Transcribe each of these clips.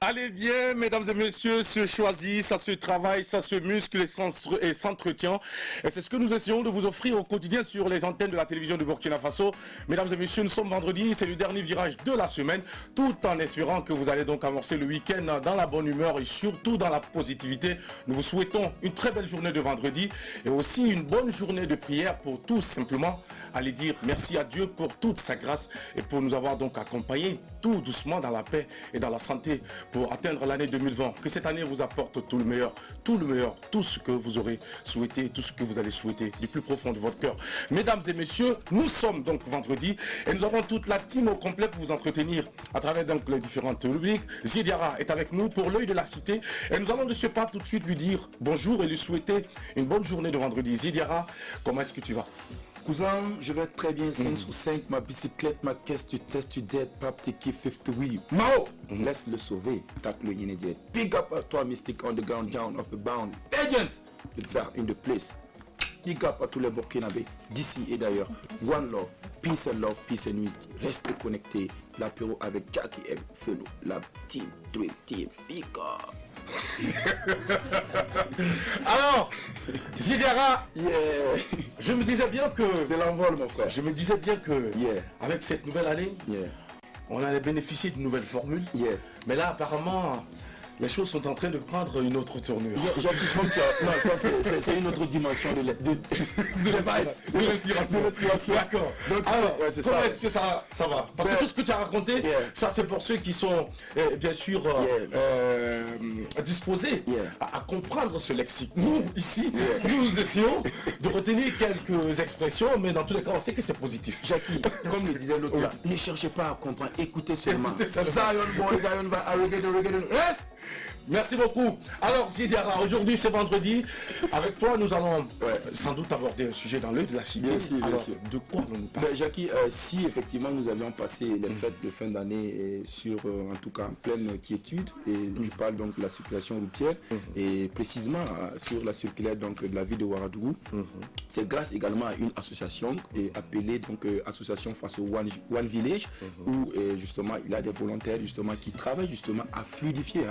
Allez bien, mesdames et messieurs, se choisit, ça se travaille, ça se muscle et s'entretient. Et c'est ce que nous essayons de vous offrir au quotidien sur les antennes de la télévision de Burkina Faso. Mesdames et messieurs, nous sommes vendredi, c'est le dernier virage de la semaine, tout en espérant que vous allez donc amorcer le week-end dans la bonne humeur et surtout dans la positivité. Nous vous souhaitons une très belle journée de vendredi et aussi une bonne journée de prière pour tous, simplement aller dire merci à Dieu pour toute sa grâce et pour nous avoir donc accompagnés tout doucement dans la paix et dans la santé pour atteindre l'année 2020. Que cette année vous apporte tout le meilleur, tout ce que vous aurez souhaité, tout ce que vous allez souhaiter du plus profond de votre cœur. Mesdames et messieurs, nous sommes donc vendredi et nous avons toute la team au complet pour vous entretenir à travers donc les différentes rubriques. Zidiara est avec nous pour l'œil de la cité et nous allons de ce pas tout de suite lui dire bonjour et lui souhaiter une bonne journée de vendredi. Zidiara, comment est-ce que tu vas? Cousin, je vais très bien, 5 sur 5, ma bicyclette, ma caisse, tu testes, tu dead, pape, t'es qui 58. Mao, laisse le sauver, tape le yin direct. Big up à toi, Mystic on the ground, down of the bound. Agent, it's in the place. Big up à tous les Burkinabés, d'ici et d'ailleurs. One love, peace and unity. Restez connectés. L'apéro avec Jackie M. Felo, la team, dream team, big up. Alors, Zidiara, je me disais bien que... C'est l'envol, mon frère. Je me disais bien que, avec cette nouvelle année, on allait bénéficier d'une nouvelle formule. Mais là, apparemment, les choses sont en train de prendre une autre tournure. Non, ça c'est une autre dimension de l'inspiration. D'accord. Alors, comment est-ce que ça va? Parce que tout ce que tu as raconté, ça c'est pour ceux qui sont bien sûr disposés à comprendre ce lexique. Nous, ici, nous essayons de retenir quelques expressions, mais dans tous les cas, on sait que c'est positif. Jackie, comme le disait l'autre là, ne cherchez pas à comprendre, écoutez seulement. Zion boy, Zion va reste. Merci beaucoup. Alors Zidiara, aujourd'hui c'est vendredi. Avec toi nous allons sans doute aborder un sujet dans l'œil de la cité. Bien sûr. De quoi allons-nous parler? Jackie, si effectivement nous avions passé les fêtes de fin d'année sur en tout cas en pleine quiétude, et je parle donc de la circulation routière et précisément sur la circulaire donc de la ville de Ouagadougou, c'est grâce également à une association appelée donc association face au One Village où justement il y a des volontaires justement qui travaillent justement à fluidifier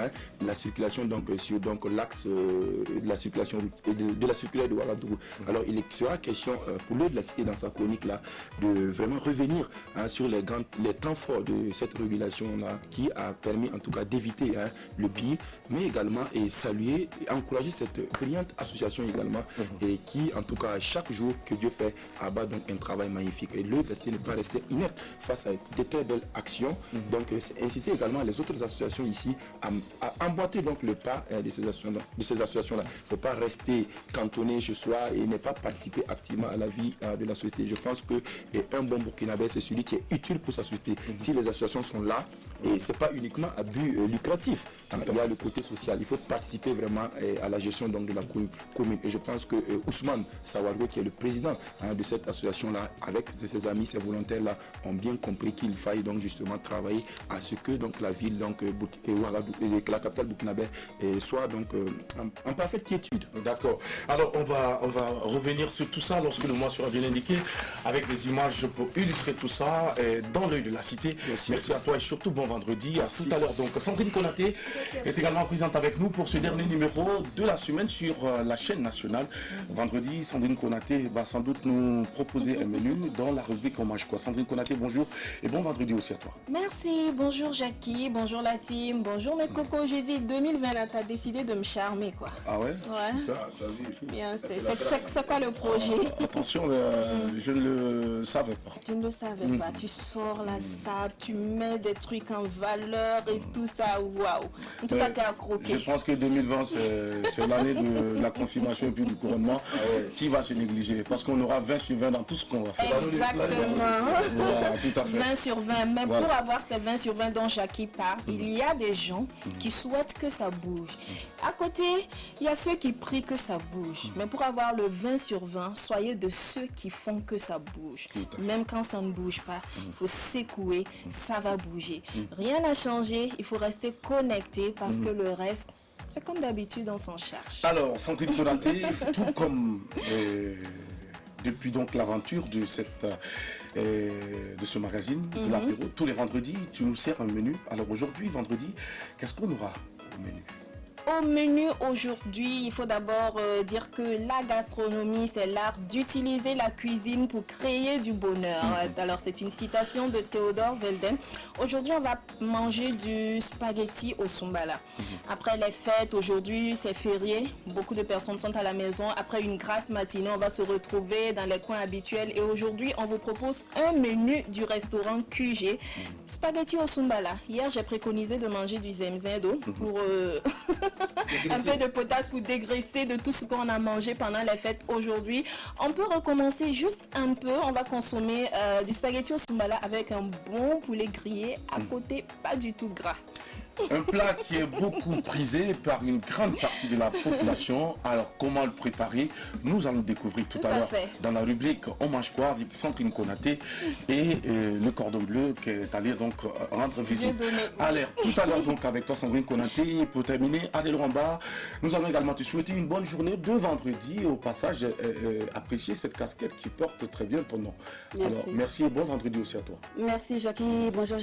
la circulation donc sur donc l'axe de la circulation de la circulaire de Ouagadougou. Alors il sera question pour l'œil de la cité dans sa chronique là de vraiment revenir sur les temps forts de cette régulation là qui a permis en tout cas d'éviter le pire, mais également et saluer et encourager cette brillante association également et qui en tout cas chaque jour que Dieu fait abat donc un travail magnifique et l'œil de la cité ne pas rester inerte face à de très belles actions. Donc c'est inciter également les autres associations ici à emboîter donc le pas de ces associations là. Il ne faut pas rester cantonné chez soi et ne pas participer activement à la vie de la société. Je pense que un bon Burkinabé c'est celui qui est utile pour sa société. Si les associations sont là, et c'est pas uniquement à but lucratif, il y a le côté social. Il faut participer vraiment à la gestion donc de la commune. Et je pense que Ousmane Sawargo, qui est le président de cette association là, avec ses amis, ses volontaires là, ont bien compris qu'il faille donc justement travailler à ce que donc la ville donc que la capitale burkinabé soit donc en parfaite quiétude. D'accord. Alors on va revenir sur tout ça lorsque le mois sera bien indiqué avec des images pour illustrer tout ça dans l'œil de la cité. Merci à toi et surtout bon vendredi. À tout à l'heure. Donc Sandrine Konaté est également présente avec nous pour ce dernier numéro de la semaine sur la chaîne nationale. Vendredi, Sandrine Konaté va sans doute nous proposer un menu dans la rubrique hommage quoi. Sandrine Konaté, bonjour et bon vendredi aussi à toi. Merci, bonjour Jackie, bonjour la team, bonjour mes cocos. J'ai dit 2020 là, t'as décidé de me charmer quoi. Ah ouais? Bien, c'est quoi le projet? Attention, je ne le savais pas. Tu ne le savais pas, tu sors la sable, tu mets des trucs en valeur et tout ça, waouh. En tout cas, t'es accroqué. Je pense que 2020, c'est l'année de la confirmation et puis du couronnement. Qui va se négliger? Parce qu'on aura 20 sur 20 dans tout ce qu'on va faire. Exactement. Voilà, tout à fait. 20 sur 20. Mais pour avoir ces 20 sur 20 dont Jackie parle, il y a des gens qui souhaitent que ça bouge. À côté, il y a ceux qui prient que ça bouge. Mais pour avoir le 20 sur 20, soyez de ceux qui font que ça bouge. Même quand ça ne bouge pas, il faut secouer, ça va bouger. Rien n'a changé, il faut rester connecté parce que le reste, c'est comme d'habitude, on s'en cherche. Alors, Sandrine Konaté, tout comme depuis donc l'aventure de ce magazine, de l'apéro. Tous les vendredis, tu nous sers un menu. Alors aujourd'hui, vendredi, qu'est-ce qu'on aura au menu? Au menu aujourd'hui, il faut d'abord dire que la gastronomie, c'est l'art d'utiliser la cuisine pour créer du bonheur. Alors, c'est une citation de Théodore Zelden. Aujourd'hui, on va manger du spaghetti au Soumbala. Après les fêtes, aujourd'hui, c'est férié. Beaucoup de personnes sont à la maison. Après une grasse matinée, on va se retrouver dans les coins habituels. Et aujourd'hui, on vous propose un menu du restaurant QG. Spaghetti au Soumbala. Hier, j'ai préconisé de manger du zemzedo pour... un peu de potasse pour dégraisser de tout ce qu'on a mangé pendant les fêtes aujourd'hui. On peut recommencer juste un peu. On va consommer du spaghetti au Soumbala avec un bon poulet grillé à côté, pas du tout gras. Un plat qui est beaucoup prisé par une grande partie de la population. Alors, comment le préparer? Nous allons découvrir tout à l'heure dans la rubrique On mange quoi avec Sandrine Konaté et le cordon bleu qui est allé donc rendre visite à l'air. Tout à l'heure donc avec toi Sandrine Konaté. Et pour terminer, Adèle Ramba, nous allons également te souhaiter une bonne journée de vendredi. Au passage, apprécier cette casquette qui porte très bien ton nom. Merci. Alors, merci et bon vendredi aussi à toi. Merci Jackie, bonjour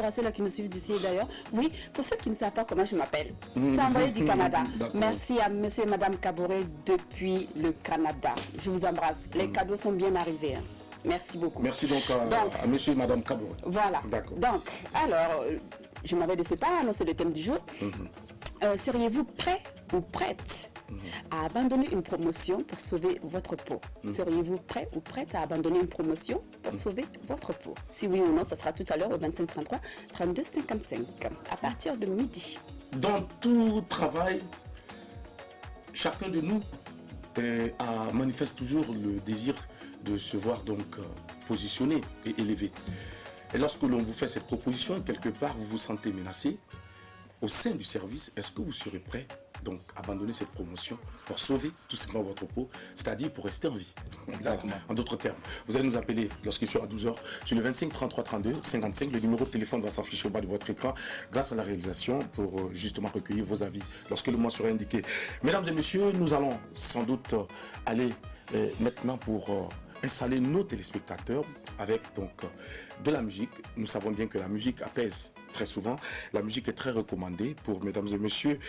à ceux-là qui me suivent d'ici d'ailleurs. Oui, pour ceux qui ne savent pas comment je m'appelle, c'est envoyé du Canada. Merci à monsieur et madame Caboret depuis le Canada. Je vous embrasse. Les cadeaux sont bien arrivés. Hein. Merci beaucoup. Merci donc à monsieur et madame Caboret. Voilà. D'accord. Donc, alors, je m'avais de ce pas annoncer le thème du jour. Seriez-vous prêt ou prête à abandonner une promotion pour sauver votre peau? Seriez-vous prêt ou prête à abandonner une promotion pour sauver votre peau? Si oui ou non, ça sera tout à l'heure au 25 33 32 55 à partir de midi. Dans tout travail, chacun de nous manifeste toujours le désir de se voir donc positionné et élevé. Et lorsque l'on vous fait cette proposition, quelque part vous vous sentez menacé, au sein du service, est-ce que vous serez prêt donc à abandonner cette promotion pour sauver tout simplement votre peau, c'est-à-dire pour rester en vie? En d'autres termes, vous allez nous appeler lorsqu'il sera 12h sur le 25 33 32 55. Le numéro de téléphone va s'afficher au bas de votre écran grâce à la réalisation pour justement recueillir vos avis lorsque le mois sera indiqué. Mesdames et messieurs, nous allons sans doute aller maintenant pour installer nos téléspectateurs avec donc de la musique. Nous savons bien que la musique apaise très souvent. La musique est très recommandée pour, mesdames et messieurs,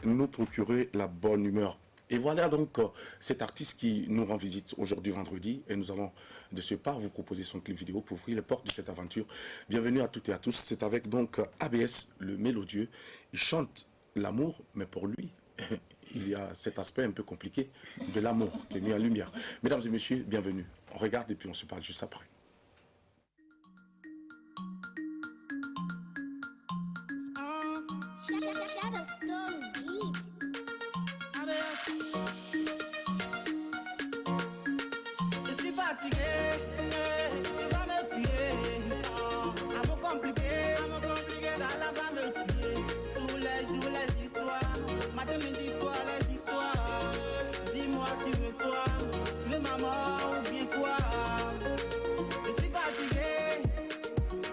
nous procurer la bonne humeur. Et voilà donc cet artiste qui nous rend visite aujourd'hui vendredi et nous allons de ce pas vous proposer son clip vidéo pour ouvrir les portes de cette aventure. Bienvenue à toutes et à tous. C'est avec donc ABS, le mélodieux. Il chante l'amour, mais pour lui, il y a cet aspect un peu compliqué de l'amour qui est mis en lumière. Mesdames et messieurs, bienvenue. On regarde et puis on se parle juste après. Je suis fatigué, tu vas me tuer. Amour compliqué, ça là va me tuer. Tous les jours les histoires, ma demi-histoire, les histoires. Dis-moi tu veux quoi? Tu veux ma mort ou bien quoi? Je suis fatigué,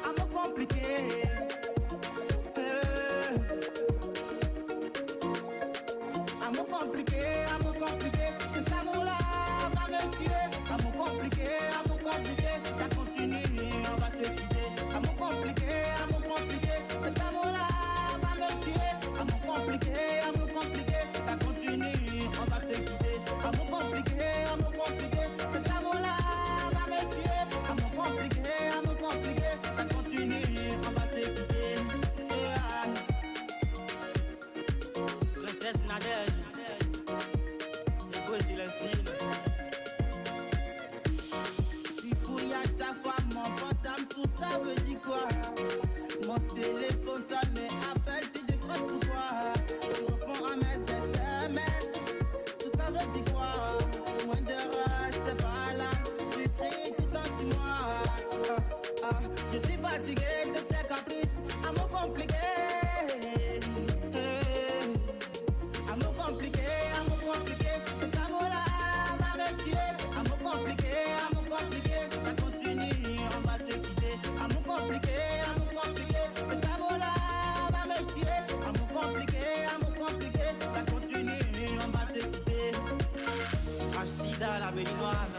amour compliqué. Amour compliqué, cet amour-là va me tuer. Amour compliqué, ça continue, on va se quitter. Amour compliqué, cet amour-là va me tuer. Amour compliqué, ça continue, on va se quitter. Amour compliqué, cet amour-là va me tuer. Amour compliqué, ça continue, on va se quitter. Princesse Nadège. Tu fouilles à chaque fois mon portable, tout ça veut dire quoi? Mon téléphone sonne et appelle, tu décroches pourquoi? Tu réponds à mes SMS, tout ça veut dire quoi? Moins de rush, c'est pas là, tu cries tout en 6 mois. Je suis fatigué de tes caprices, amour compliqué. Amour compliqué, cet amour-là va me tuer. Amour compliqué, ça continue, on va se quitter. Amour compliqué, cet amour-là va me tuer. Amour compliqué, ça continue, on va se quitter. Achida la béninoise.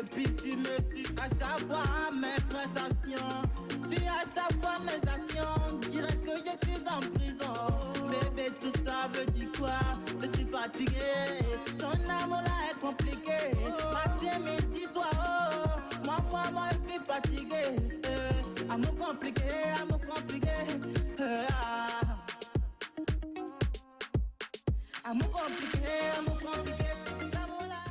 Depuis que tu me suis à chaque fois mes prestations. Si à chaque fois mes actions, dirais que je suis en prison. Bébé, tout ça veut dire quoi? Je suis fatigué. Ton amour là est compliqué. Matin, midi, soir, oh. Moi, je suis fatigué. Amour compliqué, amour compliqué. Amour compliqué, amour compliqué. Cet amour là.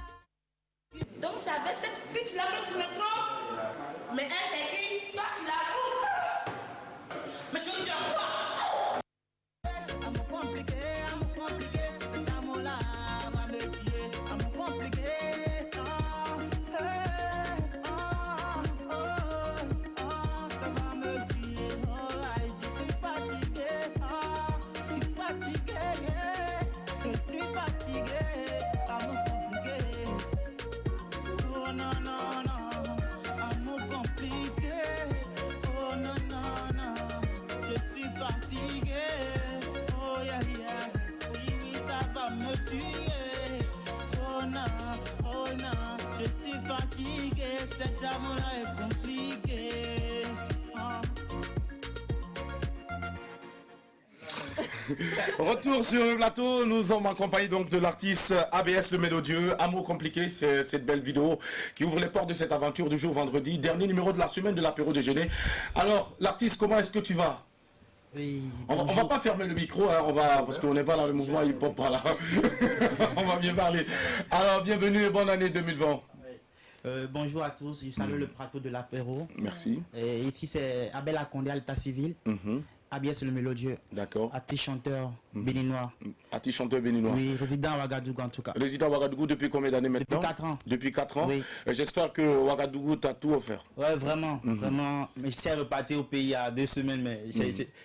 Donc c'est avec cette pute là que tu me trompes. Mais elle c'est qui? Toi tu la trompes. Mais je te dis quoi? Amour compliqué, cet amour là va me tuer. Amour compliqué, ça va me tuer. Je suis fatigué, je suis fatigué, amour compliqué. Oh non, non, non, amour compliqué. Oh non, non, non, je suis fatigué. Oh yeah, yeah, oui, ça va me tuer. Oh non, je suis fatigué. Cet amour-là est compliqué. Retour sur le plateau, nous sommes accompagnés donc de l'artiste ABS Le Mélodieux. Amour compliqué, c'est cette belle vidéo qui ouvre les portes de cette aventure du jour vendredi, dernier numéro de la semaine de l'apéro déjeuner. Alors, l'artiste, comment est-ce que tu vas? Oui, on va pas fermer le micro, hein, parce qu'on n'est pas dans le mouvement hip-hop par là. On va bien parler. Alors, bienvenue et bonne année 2020. bonjour à tous, je salue le plateau de l'apéro. Merci. Et ici c'est Abel Akondé à l'état civil. ABS Le Mélodieux. D'accord. Artiste chanteur béninois. Artiste chanteur béninois. Oui, résident à Ouagadougou en tout cas. Résident à Ouagadougou depuis combien d'années maintenant? Depuis 4 ans. Depuis 4 ans. Oui. J'espère que Ouagadougou t'a tout offert. Ouais, vraiment, vraiment. Mais je suis reparti au pays il y a 2 semaines, mais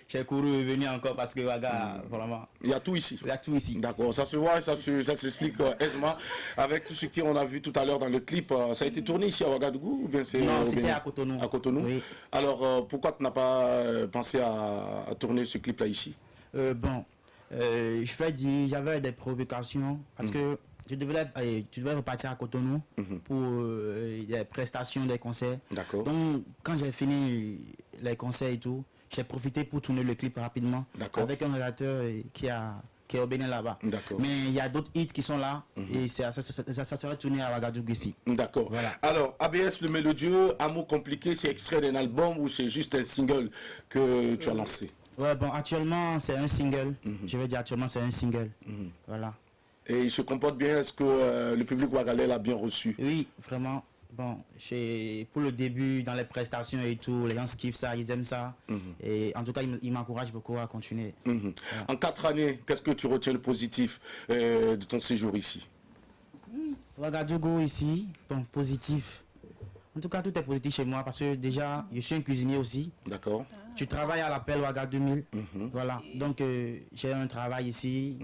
j'ai couru et venu encore parce que Ouaga, vraiment. Il y a tout ici. Il y a tout ici. D'accord, ça se voit, ça s'explique aisément avec tout ce qu'on a vu tout à l'heure dans le clip. Ça a été tourné ici à Ouagadougou ou bien c'est Non, c'était à Cotonou. À Cotonou. Oui. Alors pourquoi tu n'as pas pensé à tourner ce clip là ici? Je vais dire, j'avais des provocations parce que je devais repartir à Cotonou pour des prestations, des concerts. D'accord. Donc quand j'ai fini les concerts et tout, j'ai profité pour tourner le clip rapidement avec un réalisateur qui est au Bénin là-bas. Mais il y a d'autres hits qui sont là et ça serait tourné à Ouagadougou ici. D'accord. Voilà. Alors, ABS Le Mélodieux, Amour compliqué, c'est extrait d'un album ou c'est juste un single que tu as lancé? Ouais, bon, actuellement c'est un single. Je vais dire actuellement c'est un single. Voilà. Et il se comporte bien, est-ce que le public ouagalais l'a bien reçu? Oui, vraiment. Bon, pour le début, dans les prestations et tout, les gens kiffent ça, ils aiment ça. Et en tout cas, ils m'encouragent beaucoup à continuer. Voilà. En 4 années, qu'est-ce que tu retiens le positif de ton séjour ici? Ouagadougou ici, bon, positif. En tout cas, tout est positif chez moi parce que déjà, je suis un cuisinier aussi. D'accord. Je travaille à l'appel Ouaga 2000. Voilà. Donc, j'ai un travail ici.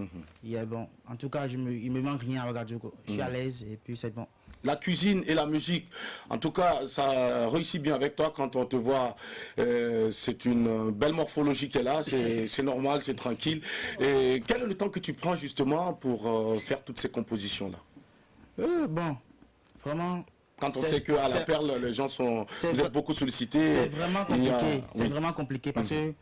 Et bon, en tout cas, il me manque rien à Ouagadougou. Je suis à l'aise et puis c'est bon. La cuisine et la musique, en tout cas, ça réussit bien avec toi quand on te voit. C'est une belle morphologie qu'elle a, c'est normal, c'est tranquille. Et quel est le temps que tu prends justement pour faire toutes ces compositions-là? Bon, vraiment... Quand on sait qu'à la Perle, les gens sont... Vous êtes beaucoup sollicités. C'est vraiment compliqué. C'est vraiment compliqué parce que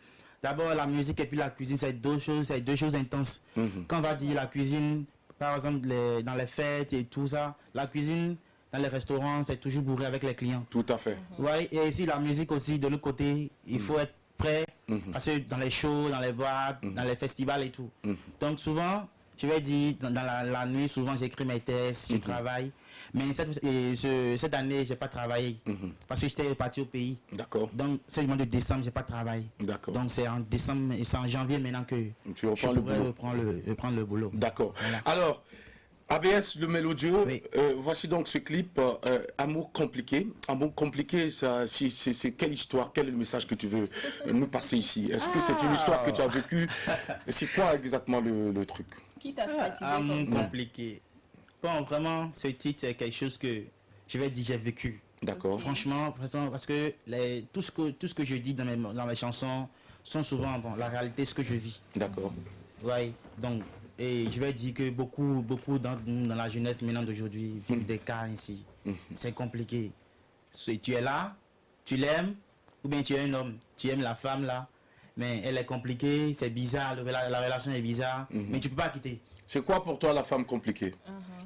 d'abord la musique et puis la cuisine, c'est deux choses intenses. Quand on va dire la cuisine, par exemple dans les fêtes et tout ça, la cuisine dans les restaurants, c'est toujours bourré avec les clients. Tout à fait. Ouais, et ici la musique aussi, de l'autre côté, il faut être prêt parce que dans les shows, dans les boîtes, dans les festivals et tout. Donc souvent, je vais dire, dans la nuit, souvent j'écris mes tests, je travaille. Mais cette année, je n'ai pas travaillé parce que j'étais parti au pays. D'accord. Donc, c'est le mois de décembre, je n'ai pas travaillé. D'accord. Donc, c'est en décembre et c'est en janvier maintenant que tu reprends le boulot. reprendre le boulot. D'accord. Voilà. Alors, ABS Le Mélodieux, voici donc ce clip Amour compliqué. Amour compliqué, c'est quelle histoire, quel est le message que tu veux nous passer ici? Est-ce que c'est une histoire que tu as vécue? C'est quoi exactement le truc? Qui t'a fatigué Amour comme ça? compliqué. Bon, vraiment, ce titre, c'est quelque chose que je vais dire, j'ai vécu. D'accord. Franchement, parce que tout ce que je dis dans mes chansons sont souvent la réalité, ce que je vis. D'accord. Ouais, donc, et je vais dire que beaucoup dans la jeunesse maintenant d'aujourd'hui vivent des cas ainsi. c'est compliqué. Tu es là, tu l'aimes, ou bien tu es un homme, tu aimes la femme là, mais elle est compliquée, c'est bizarre, la relation est bizarre, mais tu peux pas quitter. C'est quoi pour toi la femme compliquée?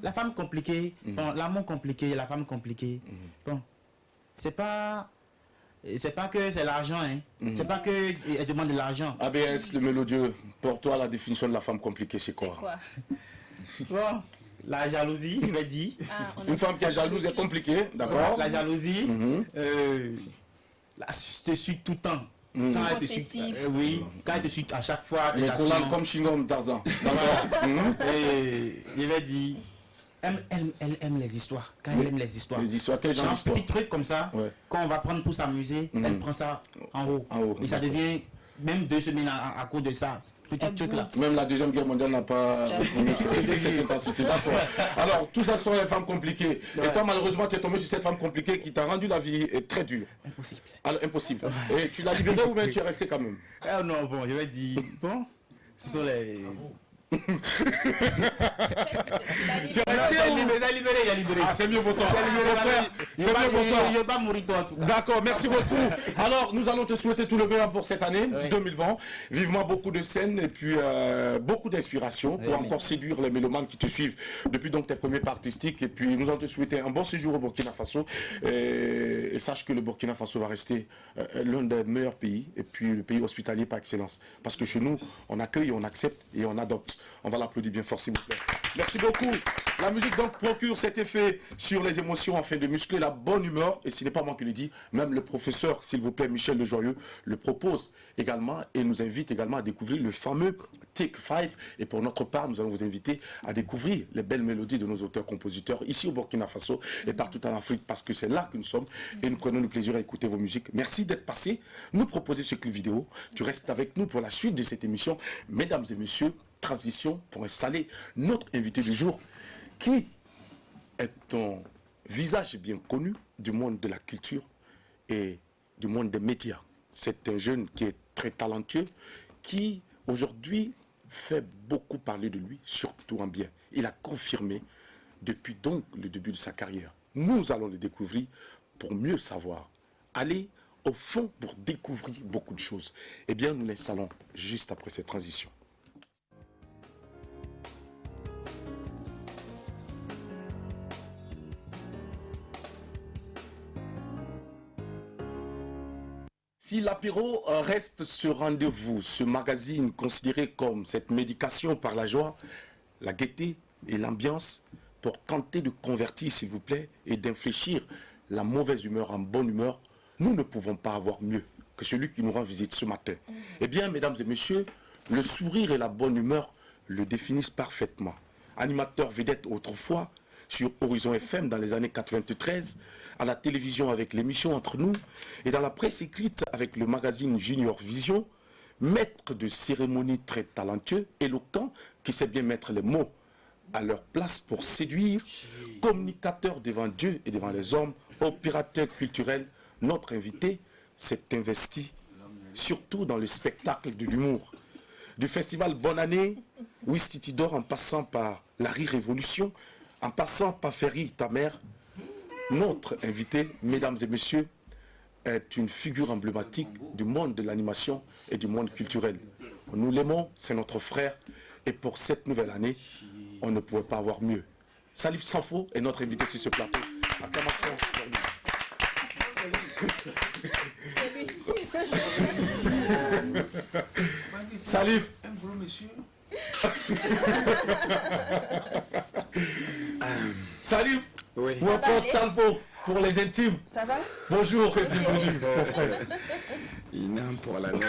La femme compliquée, bon, l'amour compliqué, la femme compliquée, bon, c'est pas que c'est l'argent, hein. C'est pas que elle demande de l'argent. ABS, le mélodieux, pour toi la définition de la femme compliquée c'est quoi? Bon, la jalousie, je vais dire. Une femme qui est jalouse est compliquée, d'accord? La jalousie, te suit tout le temps. Quand elle te suit, oui, quand elle te suit à chaque fois, tes Mais actions. comme Chingom Tarzan. D'accord. Et je vais dire, elle aime les histoires. Quand elle aime les histoires. Les histoires, quel genre Genre, d'histoire? petit truc comme ça, Ouais. quand on va prendre pour s'amuser, elle prend ça en haut. En haut, Et ça d'accord. devient même 2 semaines à cause de ça. Petit Elle truc là. boude. Même la Deuxième Guerre mondiale n'a pas connu cette intensité. D'accord. Alors, tout ça sont les femmes compliquées. Et toi, malheureusement, tu es tombé sur cette femme compliquée qui t'a rendu la vie très dure. Impossible. Alors, impossible. Et tu l'as libérée ou bien tu es resté quand même? Ah non, bon, je vais dire, bon, ce sont les... Tu es Non, resté j'ai ou... libéré, j'ai libéré. Ah, c'est mieux pour toi. Mon frère, Je c'est mieux pour toi. ne vais pas mourir toi en tout cas. D'accord, merci beaucoup. Alors, nous allons te souhaiter tout le meilleur pour cette année 2020. Vivement beaucoup de scènes et puis beaucoup d'inspiration pour encore séduire les mélomanes qui te suivent depuis donc tes premiers pas artistiques. Et puis, nous allons te souhaiter un bon séjour au Burkina Faso. Et sache que le Burkina Faso va rester l'un des meilleurs pays et puis le pays hospitalier par excellence. Parce que chez nous, on accueille, on accepte et on adopte. On va l'applaudir bien fort, s'il vous plaît. Merci beaucoup. La musique donc procure cet effet sur les émotions afin de muscler la bonne humeur. Et ce n'est pas moi qui le dis, même le professeur, s'il vous plaît, Michel Lejoyeux, le propose également et nous invite également à découvrir le fameux Take 5. Et pour notre part, nous allons vous inviter à découvrir les belles mélodies de nos auteurs-compositeurs ici au Burkina Faso et partout en Afrique parce que c'est là que nous sommes et nous prenons le plaisir à écouter vos musiques. Merci d'être passé, nous proposer ce clip vidéo. Tu restes avec nous pour la suite de cette émission. Mesdames et messieurs, transition pour installer notre invité du jour qui est un visage bien connu du monde de la culture et du monde des médias. C'est un jeune qui est très talentueux, qui aujourd'hui fait beaucoup parler de lui, surtout en bien. Il a confirmé depuis donc le début de sa carrière. Nous allons le découvrir pour mieux savoir. Aller au fond pour découvrir beaucoup de choses. Eh bien, nous l'installons juste après cette transition. Si l'apéro reste ce rendez-vous, ce magazine considéré comme cette médication par la joie, la gaieté et l'ambiance, pour tenter de convertir, s'il vous plaît, et d'infléchir la mauvaise humeur en bonne humeur, nous ne pouvons pas avoir mieux que celui qui nous rend visite ce matin. Eh bien, mesdames et messieurs, le sourire et la bonne humeur le définissent parfaitement. Animateur vedette autrefois, sur Horizon FM dans les années 93, à la télévision avec l'émission Entre nous, et dans la presse écrite avec le magazine Junior Vision, maître de cérémonie très talentueux, éloquent, qui sait bien mettre les mots à leur place pour séduire, communicateur devant Dieu et devant les hommes, opérateur culturel, notre invité s'est investi surtout dans le spectacle de l'humour. Du festival Bonne Année, Ouistitidor en passant par la Rire Révolution, en passant par Ferry ta mère, notre invité, mesdames et messieurs, est une figure emblématique du monde de l'animation et du monde culturel. Nous l'aimons, c'est notre frère, et pour cette nouvelle année, on ne pouvait pas avoir mieux. Salif Sanfo est notre invité sur ce plateau. Acclamation pour lui. Salif. Un gros monsieur. Salif. Oui. Ou encore Salfo pour les intimes. Ça va? Bonjour et bienvenue, mon frère. Il n'a pour la note.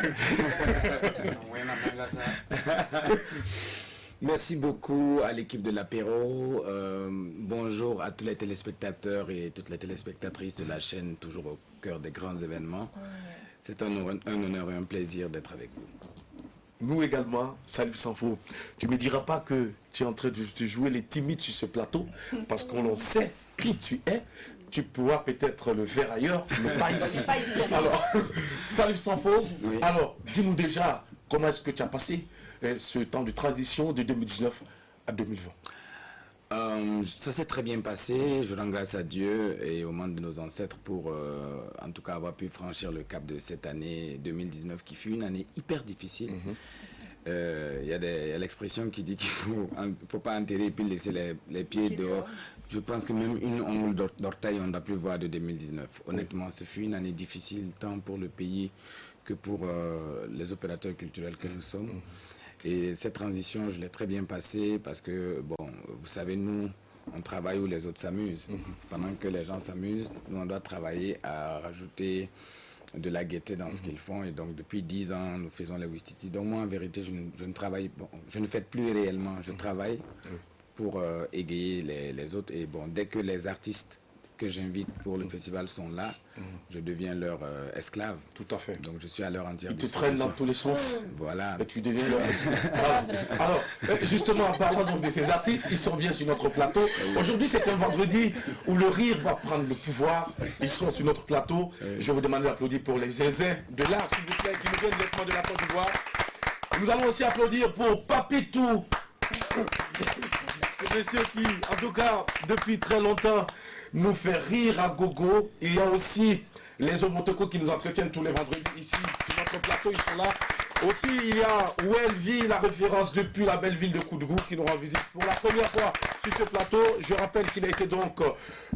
Merci beaucoup à l'équipe de l'apéro. Bonjour à tous les téléspectateurs et toutes les téléspectatrices de la chaîne, toujours au cœur des grands événements. C'est un honneur et un plaisir d'être avec vous. Nous également, Salif Sanfo. Tu ne me diras pas que tu es en train de jouer les timides sur ce plateau, parce qu'on en sait qui tu es. Tu pourras peut-être le faire ailleurs, mais pas ici. Alors, Salif Sanfo, Oui. alors, dis-nous déjà, comment est-ce que tu as passé ce temps de transition de 2019 à 2020? Ça s'est très bien passé. Je rends grâce à Dieu et aux membres de nos ancêtres pour, en tout cas, avoir pu franchir le cap de cette année 2019 qui fut une année hyper difficile. Il y a l'expression qui dit qu'il faut pas enterrer et puis laisser les pieds dehors. Je pense que même une ongle d'orteil, on ne doit plus voir de 2019. Honnêtement, ce fut une année difficile, tant pour le pays que pour les opérateurs culturels que nous sommes. Et cette transition, je l'ai très bien passée parce que, bon, vous savez, nous, on travaille où les autres s'amusent. Pendant que les gens s'amusent, nous, on doit travailler à rajouter de la gaieté dans ce qu'ils font. Et donc, depuis 10 ans, nous faisons les Ouistiti. Donc, moi, en vérité, je ne travaille, bon, je ne fais plus réellement. Je travaille pour égayer les autres. Et bon, dès que les artistes que j'invite pour le festival sont là, je deviens leur esclave. Tout à fait. Donc je suis à leur entière Ils te traînent dans tous les sens. Voilà. Et tu deviens leur esclave. Alors, justement, en parlant donc de ces artistes, ils sont bien sur notre plateau. Aujourd'hui, c'est un vendredi où le rire va prendre le pouvoir. Ils sont sur notre plateau. Je vais vous demander d'applaudir pour les zézins de l'art, s'il vous plaît, qui nous viennent directement de la Côte d'Ivoire. Nous allons aussi applaudir pour Papitou. Ce monsieur qui, en tout cas, depuis très longtemps, nous fait rire à gogo. Il y a aussi les Omotoko qui nous entretiennent tous les vendredis ici sur notre plateau, ils sont là. Aussi, il y a Welvi, la référence depuis la belle ville de Koudgou, qui nous rend visite pour la première fois sur ce plateau. Je rappelle qu'il a été donc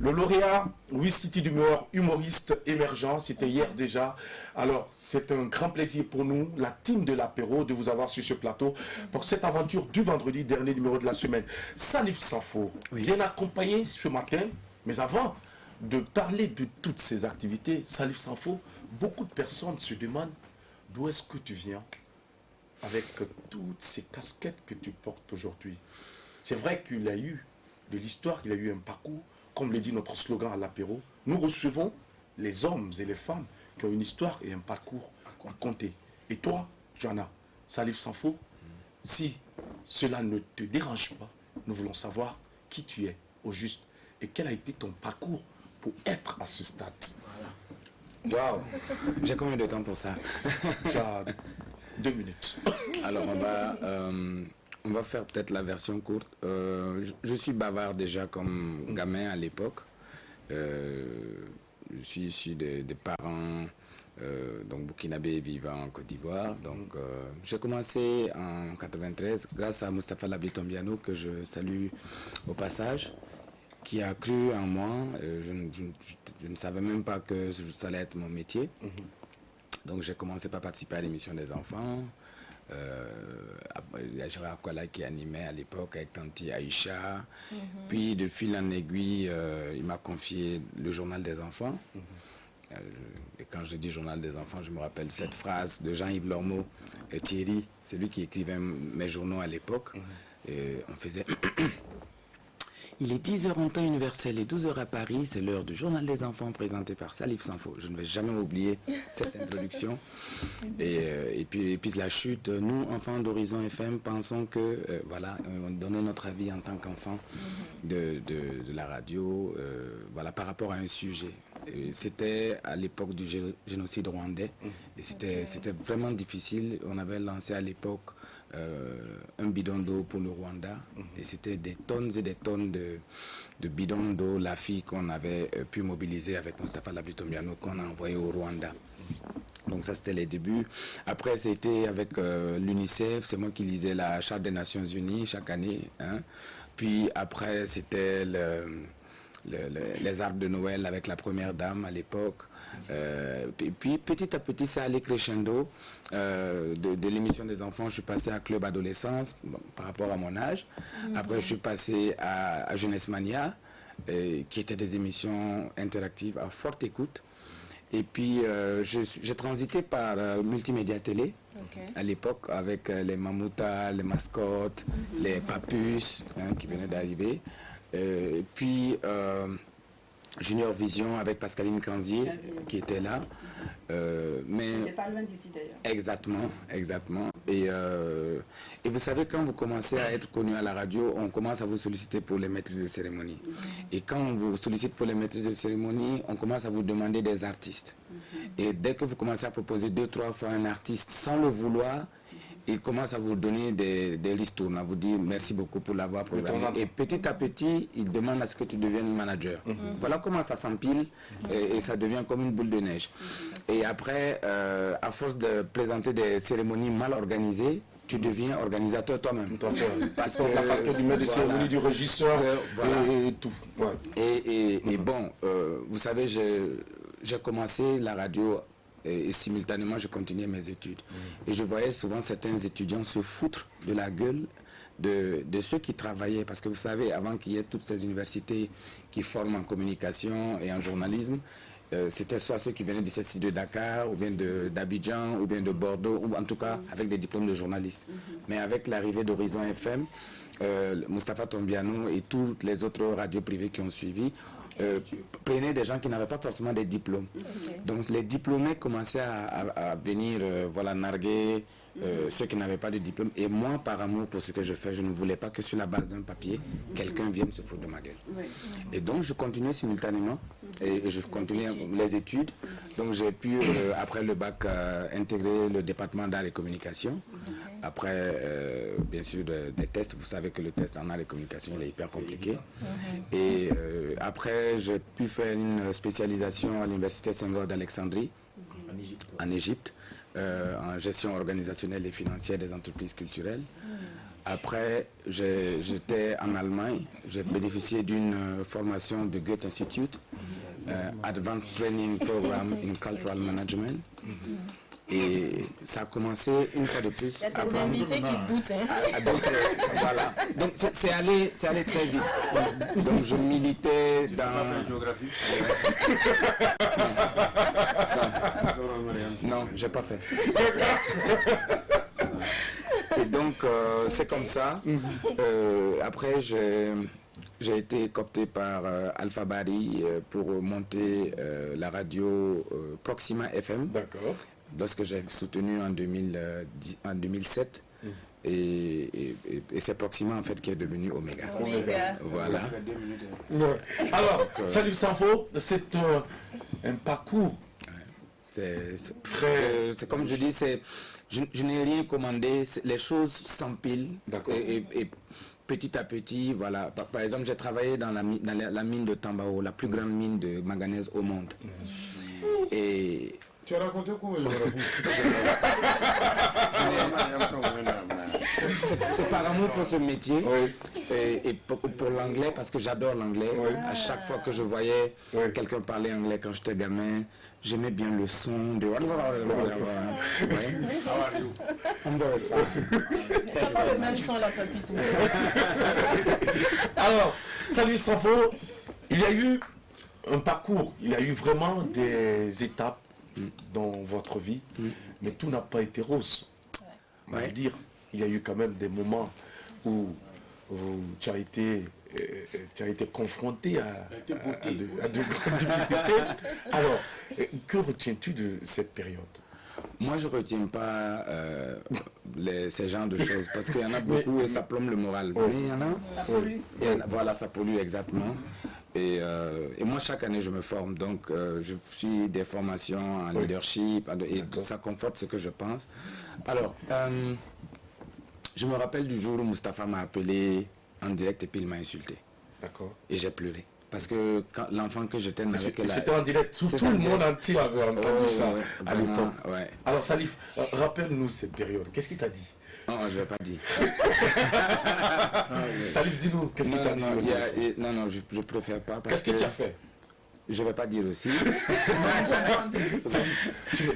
le lauréat Ouistiti d'humeur, humoriste émergent. C'était hier déjà. Alors, c'est un grand plaisir pour nous, la team de l'apéro, de vous avoir sur ce plateau pour cette aventure du vendredi, dernier numéro de la semaine. Salif Sanfo, bien accompagné ce matin. Mais avant de parler de toutes ces activités, Salif Sanfo, beaucoup de personnes se demandent d'où est-ce que tu viens avec toutes ces casquettes que tu portes aujourd'hui. C'est vrai qu'il a eu de l'histoire, qu'il a eu un parcours, comme le dit notre slogan à l'apéro. Nous recevons les hommes et les femmes qui ont une histoire et un parcours à compter. Et toi, tu en as. Salif Sanfo, si cela ne te dérange pas, nous voulons savoir qui tu es au juste. Et quel a été ton parcours pour être à ce stade? Waouh. J'ai combien de temps pour ça? Tu as 2 minutes. Alors on va faire peut-être la version courte. Je suis bavard déjà comme gamin à l'époque. Je suis issu des parents donc burkinabés vivant en Côte d'Ivoire. Donc j'ai commencé en 93 grâce à Mustapha Labli Tombiano, que je salue au passage, qui a cru en moi. Je ne savais même pas que ça allait être mon métier. Donc j'ai commencé par participer à l'émission des enfants. Il y a Gérard Kwala qui animait à l'époque avec Tanti Aïcha. Puis de fil en aiguille, il m'a confié le journal des enfants. Et quand je dis journal des enfants, je me rappelle cette phrase de Jean-Yves Lormeau et Thierry, c'est lui qui écrivait mes journaux à l'époque. Et on faisait... Il est 10h en temps universel et 12h à Paris, c'est l'heure du journal des enfants présenté par Salif Sanfo. Je ne vais jamais oublier cette introduction. Et puis la chute, nous, enfants d'Horizon FM, pensons que, voilà, on donnait notre avis en tant qu'enfants de la radio, voilà, par rapport à un sujet. C'était à l'époque du génocide rwandais et c'était vraiment difficile. On avait lancé à l'époque un bidon d'eau pour le Rwanda et c'était des tonnes et des tonnes de bidons d'eau, la fille qu'on avait pu mobiliser avec Mustapha Labli Tombiano, qu'on a envoyé au Rwanda. Donc ça c'était les débuts. Après c'était avec l'UNICEF, c'est moi qui lisais la Charte des Nations Unies chaque année, hein. Puis après c'était les arbres de Noël avec la première dame à l'époque. Et puis petit à petit ça allait crescendo. De l'émission des enfants, je suis passé à Club Adolescence, bon, par rapport à mon âge. Après je suis passé à Jeunesse Mania, qui étaient des émissions interactives à forte écoute. Et puis j'ai transité par Multimédia Télé à l'époque avec les Mamoutas, les Mascottes, les Papus, hein, qui venaient d'arriver. Puis Junior Vision avec Pascaline Canzier qui était là. C'était pas loin d'ici d'ailleurs. Exactement. Et vous savez, quand vous commencez à être connu à la radio, on commence à vous solliciter pour les maîtrises de cérémonie. Et quand on vous sollicite pour les maîtrises de cérémonie, on commence à vous demander des artistes. Et dès que vous commencez à proposer 2-3 fois un artiste sans le vouloir, il commence à vous donner des ristournes, à vous dire merci beaucoup pour l'avoir programmé. Et petit à petit, il demande à ce que tu deviennes manager. Voilà comment ça s'empile et ça devient comme une boule de neige. Et après, à force de présenter des cérémonies mal organisées, tu deviens organisateur toi-même. Tout à fait. Parce que du maître de cérémonie, du régisseur et tout. Ouais. Et bon, vous savez, j'ai commencé la radio et simultanément je continuais mes études. Et je voyais souvent certains étudiants se foutre de la gueule de ceux qui travaillaient. Parce que vous savez, avant qu'il y ait toutes ces universités qui forment en communication et en journalisme, c'était soit ceux qui venaient du CESI de Dakar, ou bien d'Abidjan, ou bien de Bordeaux, ou en tout cas avec des diplômes de journalistes. Mais avec l'arrivée d'Horizon FM, Mustapha Tombiano et toutes les autres radios privées qui ont suivi, prenaient des gens qui n'avaient pas forcément des diplômes. Donc les diplômés commençaient à venir narguer ceux qui n'avaient pas de diplôme. Et moi, par amour pour ce que je fais, je ne voulais pas que sur la base d'un papier, quelqu'un vienne se foutre de ma gueule. Et donc je continuais simultanément et je continuais les études. Donc j'ai pu, après le bac, intégrer le département d'art et communication. Après, bien sûr, des tests. Vous savez que le test en art et communication, il est hyper compliqué. Et après, j'ai pu faire une spécialisation à l'université Senghor d'Alexandrie, en Égypte, en gestion organisationnelle et financière des entreprises culturelles. Après, j'étais en Allemagne. J'ai bénéficié d'une formation de Goethe Institute, Advanced Training Program in Cultural Management. Et ça a commencé une fois de plus. Il y a des invités qui doutent. Donc, voilà. Donc c'est allé très vite. Donc je militais dans... Non, j'ai pas fait. Et donc c'est comme ça. Après j'ai été coopté par Alpha Bari pour monter la radio Proxima FM. D'accord. Lorsque j'ai soutenu en 2007, et c'est Proxima en fait qui est devenu Omega. Voilà. Ouais. Alors, Salif Sanfo, c'est un parcours. C'est comme je dis, je n'ai rien commandé, les choses s'empilent et petit à petit, voilà. Par exemple, j'ai travaillé dans la mine de Tambao, la plus grande mine de manganèse au monde. Et tu as raconté quoi? C'est par amour pour ce métier et pour l'anglais, parce que j'adore l'anglais. À chaque fois que je voyais quelqu'un parler anglais quand j'étais gamin, j'aimais bien le son de... C'est pas le même son, la papito. Alors, Salif Sanfo, il y a eu un parcours, il y a eu vraiment des étapes dans votre vie, mais tout n'a pas été rose. On va dire, il y a eu quand même des moments où tu as été confronté à de grandes difficultés. Alors, que retiens-tu de cette période? Moi, je ne retiens pas ces genres de choses, parce qu'il y en a beaucoup et ça plombe le moral. Mais il y en a... Ça pollue. Voilà, ça pollue exactement. Et moi, chaque année, je me forme. Donc, je suis des formations en leadership et ça conforte ce que je pense. Alors, je me rappelle du jour où Mustapha m'a appelé en direct et puis il m'a insulté. D'accord. Et j'ai pleuré. Parce que l'enfant que j'étais n'avait que la... C'était en direct, tout le monde entier avait entendu ça à l'époque. Alors Salif, rappelle-nous cette période, qu'est-ce qu'il t'a dit? Non, je ne vais pas dire. Salif, dis-nous, qu'est-ce qu'il t'a dit? Non, je préfère pas. Qu'est-ce que tu as fait? Je ne vais pas dire aussi.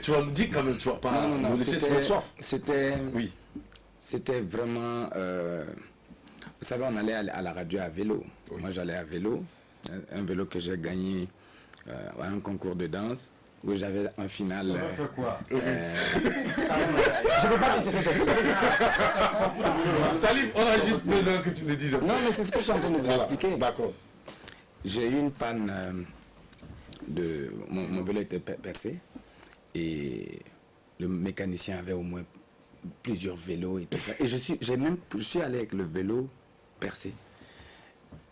Tu vas me dire quand même, tu ne vas pas nous laisser sur le soif. C'était vraiment... vous savez, on allait à la radio à vélo. Moi, j'allais à vélo. Un vélo que j'ai gagné à un concours de danse où j'avais en finale... Ça fait quoi? Je ne peux pas dire ce que j'ai fait. Salif, on a juste besoin que tu me dises. Non, mais c'est ce que je suis en train de vous expliquer. D'accord. J'ai eu une panne de... Mon vélo était percé et le mécanicien avait au moins plusieurs vélos et tout ça. Et je suis allé avec le vélo percé.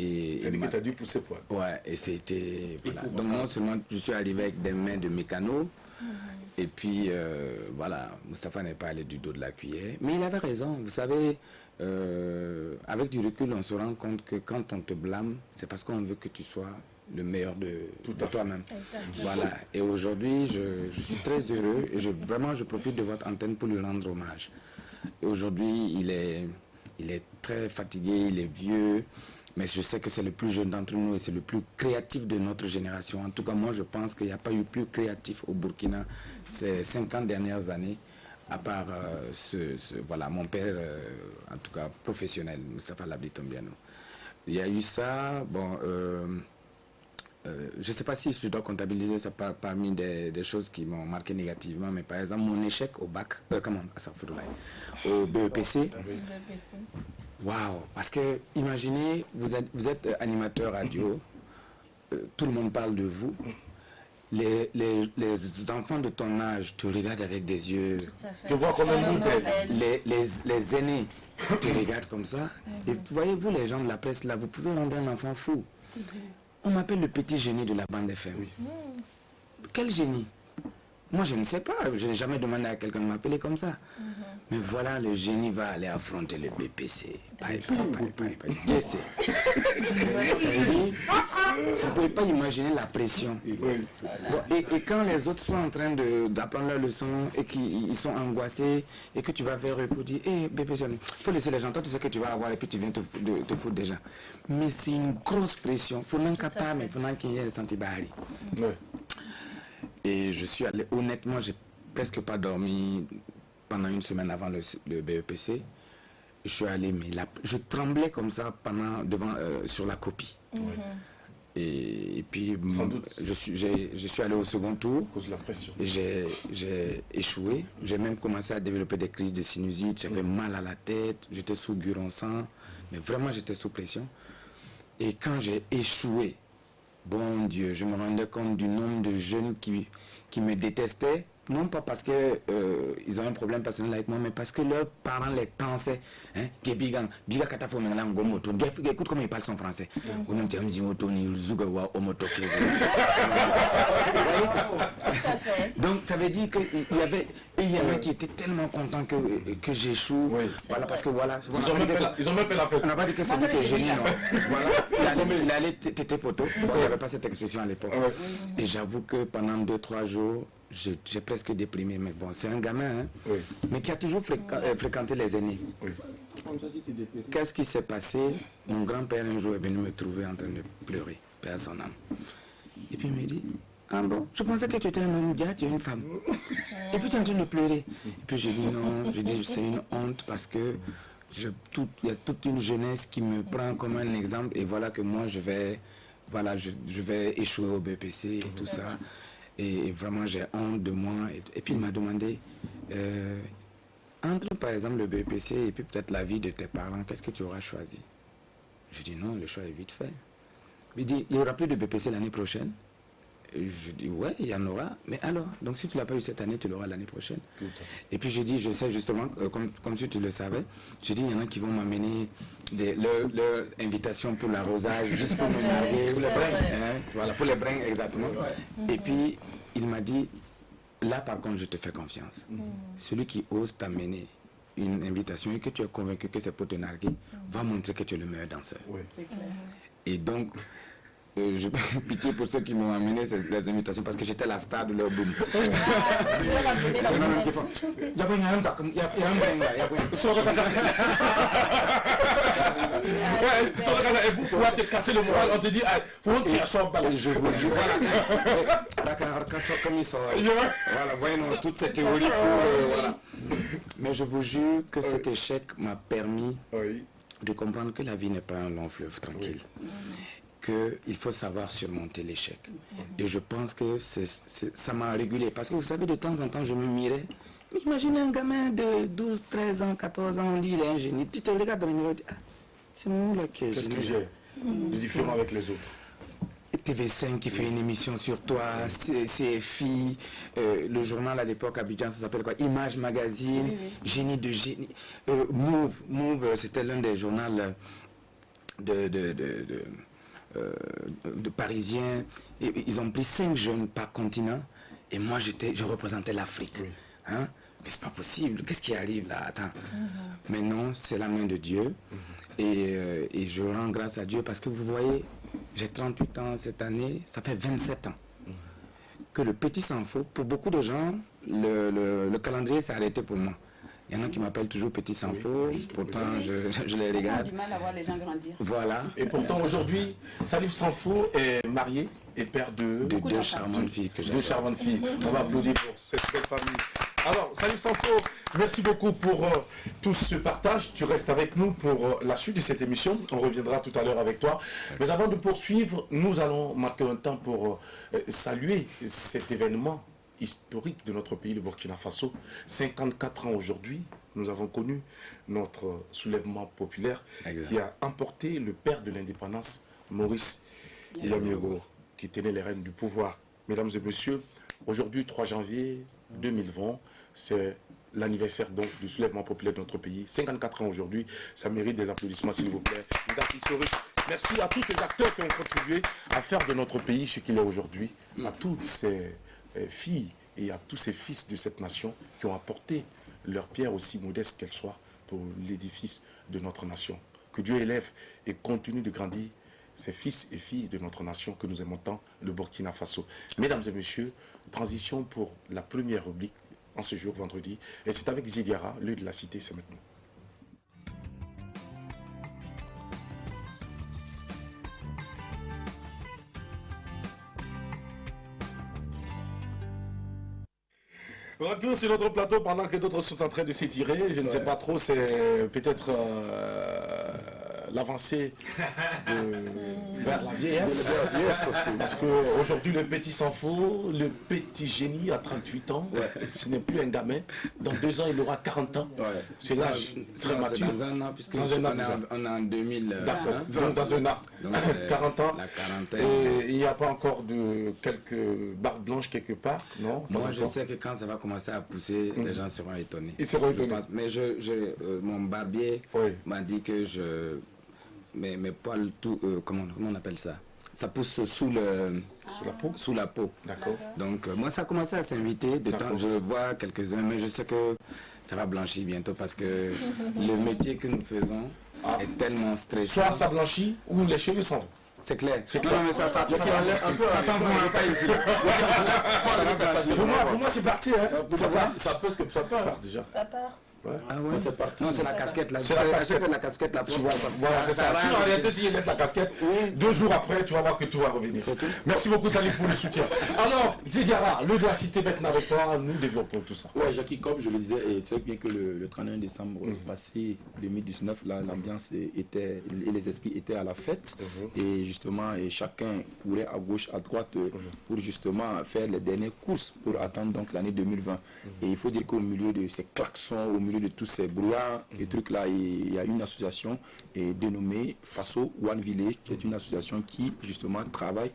Et tu as dû pousser quoi? Ouais, et c'était... Voilà. Donc non seulement je suis arrivé avec des mains de mécano, Et puis, voilà, Mustapha n'est pas allé du dos de la cuillère. Mais il avait raison. Vous savez, avec du recul, on se rend compte que quand on te blâme, c'est parce qu'on veut que tu sois le meilleur de toi-même. Voilà. Et aujourd'hui, je suis très heureux et vraiment, je profite de votre antenne pour lui rendre hommage. Et aujourd'hui, il est très fatigué, il est vieux. Mais je sais que c'est le plus jeune d'entre nous et c'est le plus créatif de notre génération. En tout cas, moi, je pense qu'il n'y a pas eu plus créatif au Burkina ces 50 dernières années, à part voilà, mon père, en tout cas professionnel, Mustapha Labdi Tombiano. Il y a eu ça, bon, je ne sais pas si je dois comptabiliser ça parmi des choses qui m'ont marqué négativement, mais par exemple, mon échec au bac, au BEPC. Waouh, parce que imaginez, vous êtes animateur radio, tout le monde parle de vous, les enfants de ton âge te regardent avec des yeux, Tu vois comme un bouteille. les aînés te regardent comme ça, et voyez-vous les gens de la presse là, vous pouvez rendre un enfant fou. On m'appelle le petit génie de la bande FM. Quel génie? Moi je ne sais pas, je n'ai jamais demandé à quelqu'un de m'appeler comme ça. Mais voilà, le génie va aller affronter le BPC. Qu'est-ce que c'est? Vous ne pouvez pas imaginer la pression. Bon, et quand les autres sont en train d'apprendre leur leçon et qu'ils sont angoissés et que tu vas vers eux pour dire, hé BPC, il faut laisser les gens, toi tu sais que tu vas avoir et puis tu viens te foutre déjà. Mais c'est une grosse pression. Il faut n'en pas, mais il faut n'en qu'il y ait des sentibari. Et je suis allé, honnêtement, j'ai presque pas dormi pendant une semaine avant le BEPC. Je suis allé, mais je tremblais comme ça sur la copie. Et puis, je suis allé au second tour. À cause de la pression. Et j'ai échoué. J'ai même commencé à développer des crises de sinusite. J'avais mal à la tête. J'étais sous Guronsan. Mais vraiment, j'étais sous pression. Et quand j'ai échoué, bon Dieu, je me rendais compte du nombre de jeunes qui me détestaient, non pas parce que ils ont un problème personnel avec moi, mais parce que leurs parents les tensaient. Hein? Écoute comment ils parlent son français. Donc ça veut dire qu'il y en a qui étaient tellement contents que j'échoue. Voilà, parce que voilà. Ils ont même fait la fête. On n'a pas dit que c'est lui qui est génie, non. Voilà. Il allait tété poteau. Bon, il n'y avait pas cette expression à l'époque. Et j'avoue que pendant 2-3 jours, j'ai presque déprimé. Mais bon, c'est un gamin, hein, mais qui a toujours fréquenté les aînés. Qu'est-ce qui s'est passé? Mon grand-père un jour est venu me trouver en train de pleurer, père son âme. Et puis il me dit, ah bon, je pensais que tu étais un homme, tu es une femme. Et puis tu es en train de pleurer. Et puis j'ai dit non, c'est une honte parce que il y a toute une jeunesse qui me prend comme un exemple et voilà que moi je vais échouer au BPC et tout ça. Et vraiment j'ai honte de moi. Et puis il m'a demandé, entre par exemple le BPC et puis peut-être la vie de tes parents, qu'est-ce que tu auras choisi? Je dis non, le choix est vite fait. Il dit, il n'y aura plus de BPC l'année prochaine. Et je dis, ouais, il y en aura. Mais alors, donc si tu ne l'as pas eu cette année, tu l'auras l'année prochaine. Et puis je dis, je sais justement, comme si tu le savais, je dis, il y en a qui vont m'amener leur invitation pour l'arrosage, juste pour me narguer, pour les brins. Hein, voilà, pour les brins, exactement. Et puis, il m'a dit, là par contre, je te fais confiance. Celui qui ose t'amener une invitation et que tu es convaincu que c'est pour te narguer, va montrer que tu es le meilleur danseur. C'est clair. Et donc, je pitié pour ceux qui m'ont amené les invitations parce que j'étais la star de leur boom. Pour te casser le moral, on te dit, faut que tu assombres. Je vous jure, voilà, voyons toute cette théorie. Voilà. Mais je vous jure que cet échec m'a permis de comprendre que la vie n'est pas un long fleuve tranquille. Qu'il faut savoir surmonter l'échec. Et je pense que ça m'a régulé. Parce que vous savez, de temps en temps, je me mirais. Mais imaginez un gamin de 12, 13 ans, 14 ans, on dit il est un génie. Tu te regardes dans le miroir et dis, ah, c'est moi là qui est Qu'est-ce que j'ai de différent avec les autres? TV5 qui fait une émission sur toi, CFI, le journal à l'époque Abidjan, ça s'appelle quoi? Image Magazine, Génie de génie. Move, c'était l'un des journaux de Parisiens. Et ils ont pris 5 jeunes par continent Et moi, je représentais l'Afrique. Hein? Mais c'est pas possible. Qu'est-ce qui arrive là? Attends. Mais non, c'est la main de Dieu. Et je rends grâce à Dieu parce que vous voyez, j'ai 38 ans cette année, ça fait 27 ans. Que le petit s'en faut. Pour beaucoup de gens, le calendrier s'est arrêté pour moi. Il y en a qui m'appellent toujours Petit Sanfo, pourtant je les On a regarde. du mal à voir les gens grandir. Voilà. Et pourtant aujourd'hui, Salif Sanfo est marié et père de Deux charmantes filles que j'ai. deux charmantes filles. On va applaudir pour cette belle famille. Alors, Salif Sanfo, merci beaucoup pour tout ce partage. Tu restes avec nous pour la suite de cette émission. On reviendra tout à l'heure avec toi. Mais avant de poursuivre, nous allons marquer un temps pour saluer cet événement historique de notre pays, le Burkina Faso. 54 ans aujourd'hui, nous avons connu notre soulèvement populaire qui a emporté le père de l'indépendance, Maurice Yamégo, qui tenait les rênes du pouvoir. Mesdames et messieurs, aujourd'hui, 3 janvier 2020, c'est l'anniversaire donc du soulèvement populaire de notre pays. 54 ans aujourd'hui, ça mérite des applaudissements s'il vous plaît. Une date historique. Merci à tous ces acteurs qui ont contribué à faire de notre pays ce qu'il est aujourd'hui, à toutes ces filles et à tous ces fils de cette nation qui ont apporté leur pierre aussi modeste qu'elle soit pour l'édifice de notre nation. Que Dieu élève et continue de grandir ces fils et filles de notre nation que nous aimons tant, le Burkina Faso. Mesdames et messieurs, transition pour la première rubrique en ce jour vendredi. Et c'est avec Zidiara, lieu de la cité, c'est maintenant. Retour sur notre plateau pendant que d'autres sont en train de s'étirer. Je ne sais pas trop, c'est peut-être l'avancée vers la vieillesse. Parce qu'aujourd'hui, le petit Sanfo, le petit génie à 38 ans, ce n'est plus un gamin. Dans 2 ans, il aura 40 ans. C'est l'âge très mature. Dans un an, puisque Dans un an déjà. on est en 2000. D'accord, donc dans un an. Donc 40 ans. la quarantaine. Et il n'y a pas encore de quelques barres blanches quelque part, non? Moi, Pas je encore. sais que quand ça va commencer à pousser, les gens seront étonnés. Ils seront Je étonnés. pense. Mais mon barbier Oui. m'a dit que mes poils, tout, comment on appelle ça? Ça pousse sous la peau. Sous la peau. D'accord. Donc, moi, ça a commencé à s'inviter. De temps, D'accord. je vois quelques-uns, mais je sais que ça va blanchir bientôt parce que le métier que nous faisons est tellement stressant. Soit ça blanchit ou les cheveux s'en vont. C'est clair. C'est clair. Non, mais ça s'en va pas ici. Pour moi, c'est parti. Hein. Ça peut déjà. Ça part. Ah ouais, c'est parti. Non, c'est la casquette là. C'est la casquette. La casquette là. Tu vois, voilà, c'est ça. Sinon, en réalité, si je laisse la casquette, 2 jours après, tu vas voir que tout va revenir. Merci beaucoup, Salif, pour le soutien. Alors, Zidiara, le de la cité maintenant avec toi, nous développons tout ça. Ouais, Jackie, comme je le disais, et tu sais bien que le 31 décembre passé 2019, là, l'ambiance était et les esprits étaient à la fête. Et justement, et chacun courait à gauche, à droite pour justement faire les dernières courses pour attendre donc l'année 2020. Et il faut dire qu'au milieu de ces klaxons, au milieu de tous ces brouillards et trucs là, il y a une association dénommée Faso One Village, qui est une association qui justement travaille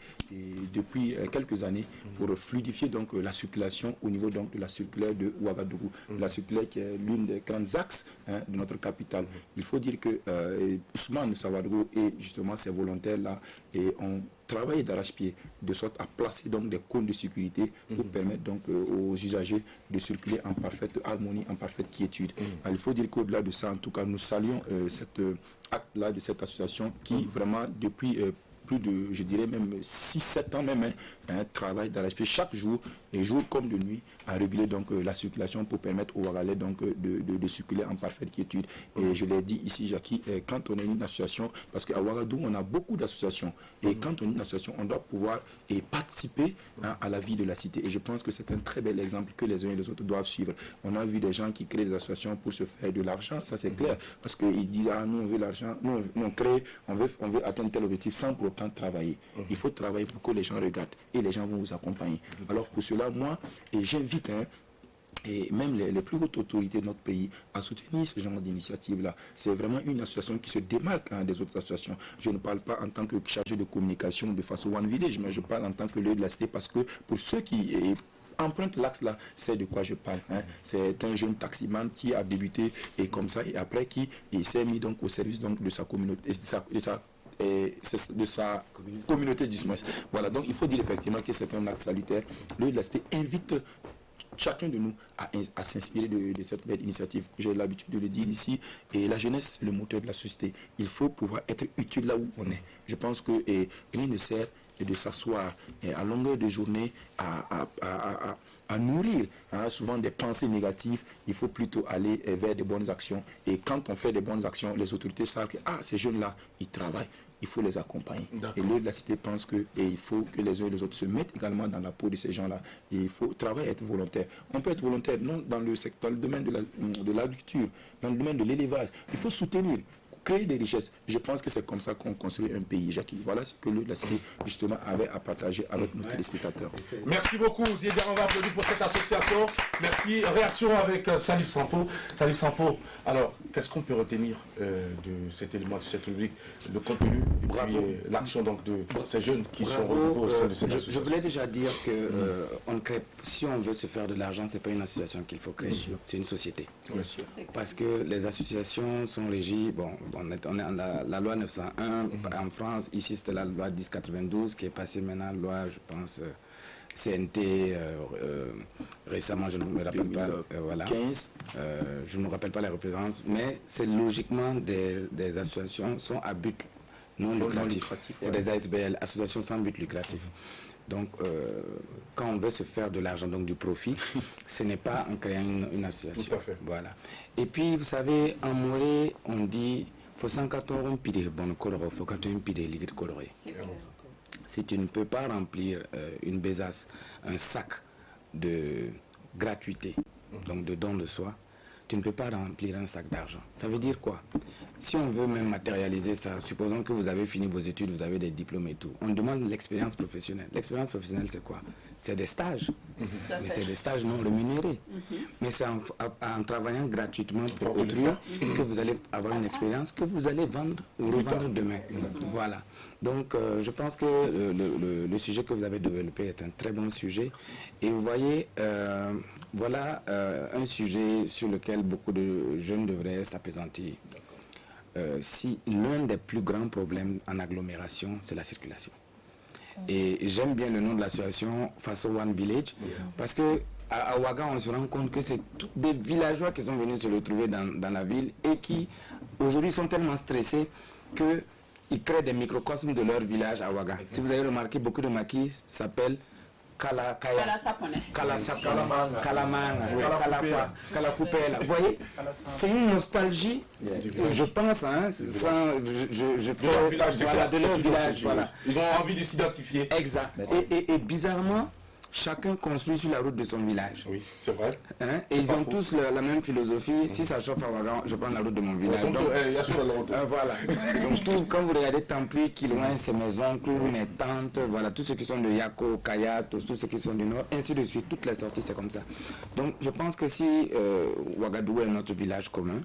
depuis quelques années pour fluidifier donc la circulation au niveau donc de la circulaire de Ouagadougou, la circulaire qui est l'une des grands axes de notre capitale. Il faut dire que Ousmane Sawadougou et justement ces volontaires là ont travaillé d'arrache-pied de sorte à placer donc des cônes de sécurité pour permettre donc aux usagers de circuler en parfaite harmonie, en parfaite quiétude. Alors, il faut dire qu'au-delà de ça, en tout cas, nous saluons cet acte-là de cette association qui vraiment depuis plus de, je dirais même 6-7 ans même, travaille d'arrache-pied chaque jour, et jour comme de nuit, à réguler donc la circulation pour permettre aux Ouagalais donc de circuler en parfaite quiétude. Et je l'ai dit ici, Jackie, quand on est une association, parce qu'à Ouagadougou, on a beaucoup d'associations, et quand on est une association, on doit pouvoir participer à la vie de la cité. Et je pense que c'est un très bel exemple que les uns et les autres doivent suivre. On a vu des gens qui créent des associations pour se faire de l'argent, ça c'est clair, parce qu'ils disent, ah, nous on veut l'argent, nous on crée, on veut atteindre tel objectif sans pour autant travailler. Il faut travailler pour que les gens regardent, et les gens vont vous accompagner. Alors pour cela, moi, j'invite et même les plus hautes autorités de notre pays à soutenir ce genre d'initiative-là. C'est vraiment une association qui se démarque des autres associations. Je ne parle pas en tant que chargé de communication de Faso One Village, mais je parle en tant que lieu de la cité, parce que pour ceux qui empruntent l'axe là, c'est de quoi je parle. C'est un jeune taximan qui a débuté et comme ça, et après qui s'est mis donc au service donc de sa communauté, de sa communauté du moins. Voilà, donc il faut dire effectivement que c'est un acte salutaire. Le lieu de la cité invite chacun de nous à s'inspirer de cette belle initiative. J'ai l'habitude de le dire ici, et la jeunesse, c'est le moteur de la société. Il faut pouvoir être utile là où on est. Je pense que rien ne sert de s'asseoir à longueur de journée à nourrir souvent des pensées négatives. Il faut plutôt aller vers des bonnes actions. Et quand on fait des bonnes actions, les autorités savent que ces jeunes-là, ils travaillent. Il faut les accompagner. Et le de la cité pense que il faut que les uns et les autres se mettent également dans la peau de ces gens-là. Et il faut travailler, être volontaire. On peut être volontaire non dans le secteur, dans le domaine de l'agriculture, dans le domaine de l'élevage. Il faut soutenir, créer des richesses. Je pense que c'est comme ça qu'on construit un pays, Jackie. Voilà ce que le de la cité justement avait à partager avec nos téléspectateurs. Merci beaucoup, Ziéder. On va applaudir pour cette association. Merci. Réaction avec Salif Sanfo. Salif Sanfo, alors, qu'est-ce qu'on peut retenir de cet élément, de cette rubrique, le contenu et puis l'action donc de ces jeunes qui sont regroupés au sein de cette association? Je voulais déjà dire que si on veut se faire de l'argent, c'est pas une association qu'il faut créer, c'est une société. Parce que les associations sont régies, on est la loi 901 en France, ici c'était la loi 1092 qui est passée maintenant, loi je pense CNT récemment, je ne me rappelle pas, voilà, je ne me rappelle pas les références, mais c'est logiquement des associations sont à but non lucratif, c'est des ASBL, associations sans but lucratif. Donc, quand on veut se faire de l'argent, donc du profit, ce n'est pas en créant une association. Tout à fait. Voilà. Et puis, vous savez, en Morée, on dit faut 114 un pide bon coloré, faut 14 un pide liquide coloré. Si tu ne peux pas remplir une besace, un sac de gratuité, donc de don de soi, tu ne peux pas remplir un sac d'argent. Ça veut dire quoi? Si on veut même matérialiser ça, supposons que vous avez fini vos études, vous avez des diplômes et tout, on demande l'expérience professionnelle. L'expérience professionnelle, c'est quoi? C'est des stages. Mais c'est des stages non rémunérés. Mais c'est en travaillant gratuitement pour autrui que vous allez avoir une expérience que vous allez vendre ou revendre demain. Voilà. Donc, je pense que le sujet que vous avez développé est un très bon sujet. Et vous voyez, voilà un sujet sur lequel beaucoup de jeunes devraient s'appesantir. Si l'un des plus grands problèmes en agglomération, c'est la circulation. Et j'aime bien le nom de l'association Faso One Village, parce que à Ouaga, on se rend compte que c'est tous des villageois qui sont venus se retrouver dans la ville et qui aujourd'hui sont tellement stressés qu'ils créent des microcosmes de leur village à Ouaga. Si vous avez remarqué, beaucoup de maquis s'appellent Kalakupela. Vous voyez, c'est une nostalgie, je pense, de leur village. Voilà. Ils ont envie de s'identifier. Exact. Et bizarrement, chacun construit sur la route de son village. Oui, c'est vrai. Et ils ont tous la même philosophie. Si ça chauffe à Ouaga, je prends la route de mon village. Voilà. Donc quand vous regardez Tampuy, qui loin, c'est mes oncles, mes tantes, voilà, tous ceux qui sont de Yako, Kaya, tous ceux qui sont du nord, ainsi de suite, toutes les sorties, c'est comme ça. Donc je pense que si Ouagadougou est notre village commun,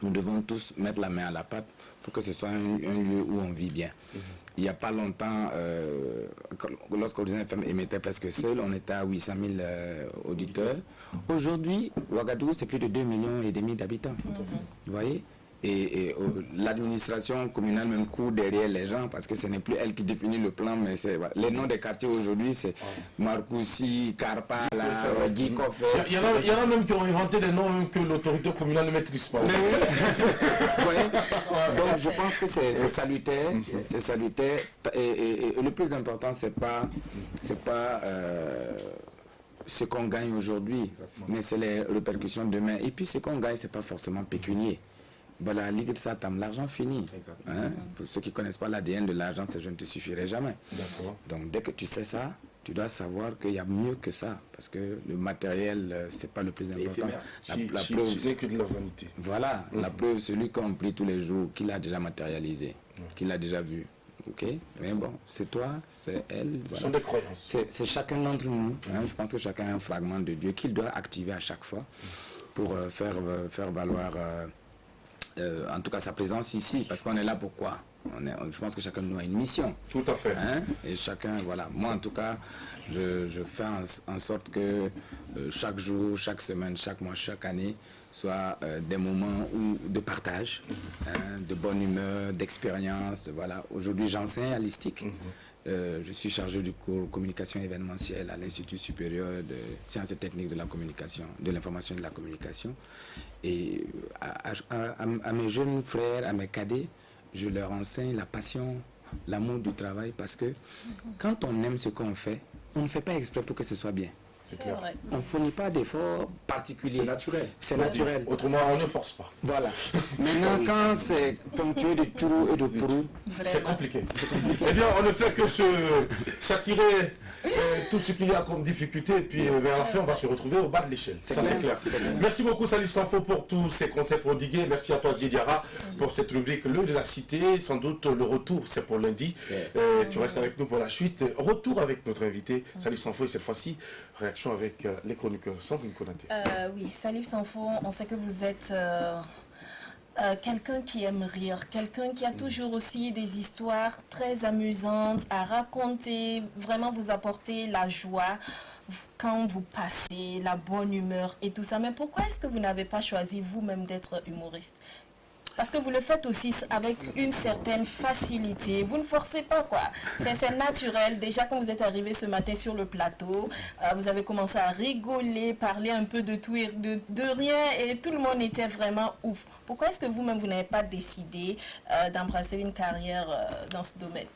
nous devons tous mettre la main à la pâte pour que ce soit un lieu où on vit bien. Il n'y a pas longtemps, lorsqu'Horizon FM émettait presque seul, on était à 800 000 auditeurs. Aujourd'hui, Ouagadougou, c'est plus de 2,5 millions d'habitants. Vous voyez? Et l'administration communale même court derrière les gens parce que ce n'est plus elle qui définit le plan, mais c'est les noms des quartiers aujourd'hui, c'est Marcoussi, Karpala, Guikofé. Il y en a même qui ont inventé des noms que l'autorité communale ne maîtrise pas. Donc je pense que c'est salutaire, c'est salutaire. Et le plus important, c'est pas ce qu'on gagne aujourd'hui, mais c'est les répercussions demain. Et puis ce qu'on gagne, c'est pas forcément pécunier. Voilà, l'argent finit. Pour ceux qui ne connaissent pas l'ADN de l'argent, c'est je ne te suffirai jamais. Donc dès que tu sais ça, tu dois savoir qu'il y a mieux que ça. Parce que le matériel, c'est pas le plus important. La preuve, c'est que de la vanité. Voilà, la preuve, celui qu'on prie tous les jours, qu'il a déjà matérialisé, qu'il a déjà vu. Mais bon, c'est toi, c'est elle. Ce sont des croyances. C'est chacun d'entre nous. Je pense que chacun a un fragment de Dieu qu'il doit activer à chaque fois pour faire valoir en tout cas sa présence ici, parce qu'on est là pour quoi? Je pense que chacun de nous a une mission. Tout à fait. Hein? Et chacun, voilà. Moi, en tout cas, je fais en sorte que chaque jour, chaque semaine, chaque mois, chaque année, soit des moments de partage, hein, de bonne humeur, d'expérience. Voilà. Aujourd'hui, j'enseigne à l'ISTIC. Je suis chargé du cours communication événementielle à l'Institut supérieur de sciences et techniques de la communication, de l'information et de la communication. Et à mes jeunes frères, à mes cadets, je leur enseigne la passion, l'amour du travail, parce que quand on aime ce qu'on fait, on ne fait pas exprès pour que ce soit bien. C'est clair. Vrai. On ne fournit pas d'efforts particuliers. C'est naturel. C'est naturel. Autrement, on ne force pas. Voilà. Maintenant, quand c'est ponctué de tourou et de pourou, C'est compliqué. Eh bien, on ne fait que s'attirer tout ce qu'il y a comme difficulté, et puis vers la fin, on va se retrouver au bas de l'échelle. Ça, c'est clair. Merci beaucoup, Salif Sanfo, pour tous ces conseils prodigués. Merci à toi, Ziediara, pour cette rubrique Le de la Cité. Sans doute, le retour, c'est pour lundi. Tu restes avec nous pour la suite. Retour avec notre invité, Salif Sanfo, et cette fois-ci, réaction avec les chroniqueurs. Sandrine Konaté. Oui, Salif Sanfo, on sait que vous êtes quelqu'un qui aime rire, quelqu'un qui a toujours aussi des histoires très amusantes à raconter, vraiment vous apporter la joie quand vous passez, la bonne humeur et tout ça. Mais pourquoi est-ce que vous n'avez pas choisi vous-même d'être humoriste? Parce que vous le faites aussi avec une certaine facilité. Vous ne forcez pas, quoi. C'est naturel. Déjà, quand vous êtes arrivé ce matin sur le plateau, vous avez commencé à rigoler, parler un peu de tout et de rien. Et tout le monde était vraiment ouf. Pourquoi est-ce que vous-même, vous n'avez pas décidé d'embrasser une carrière dans ce domaine?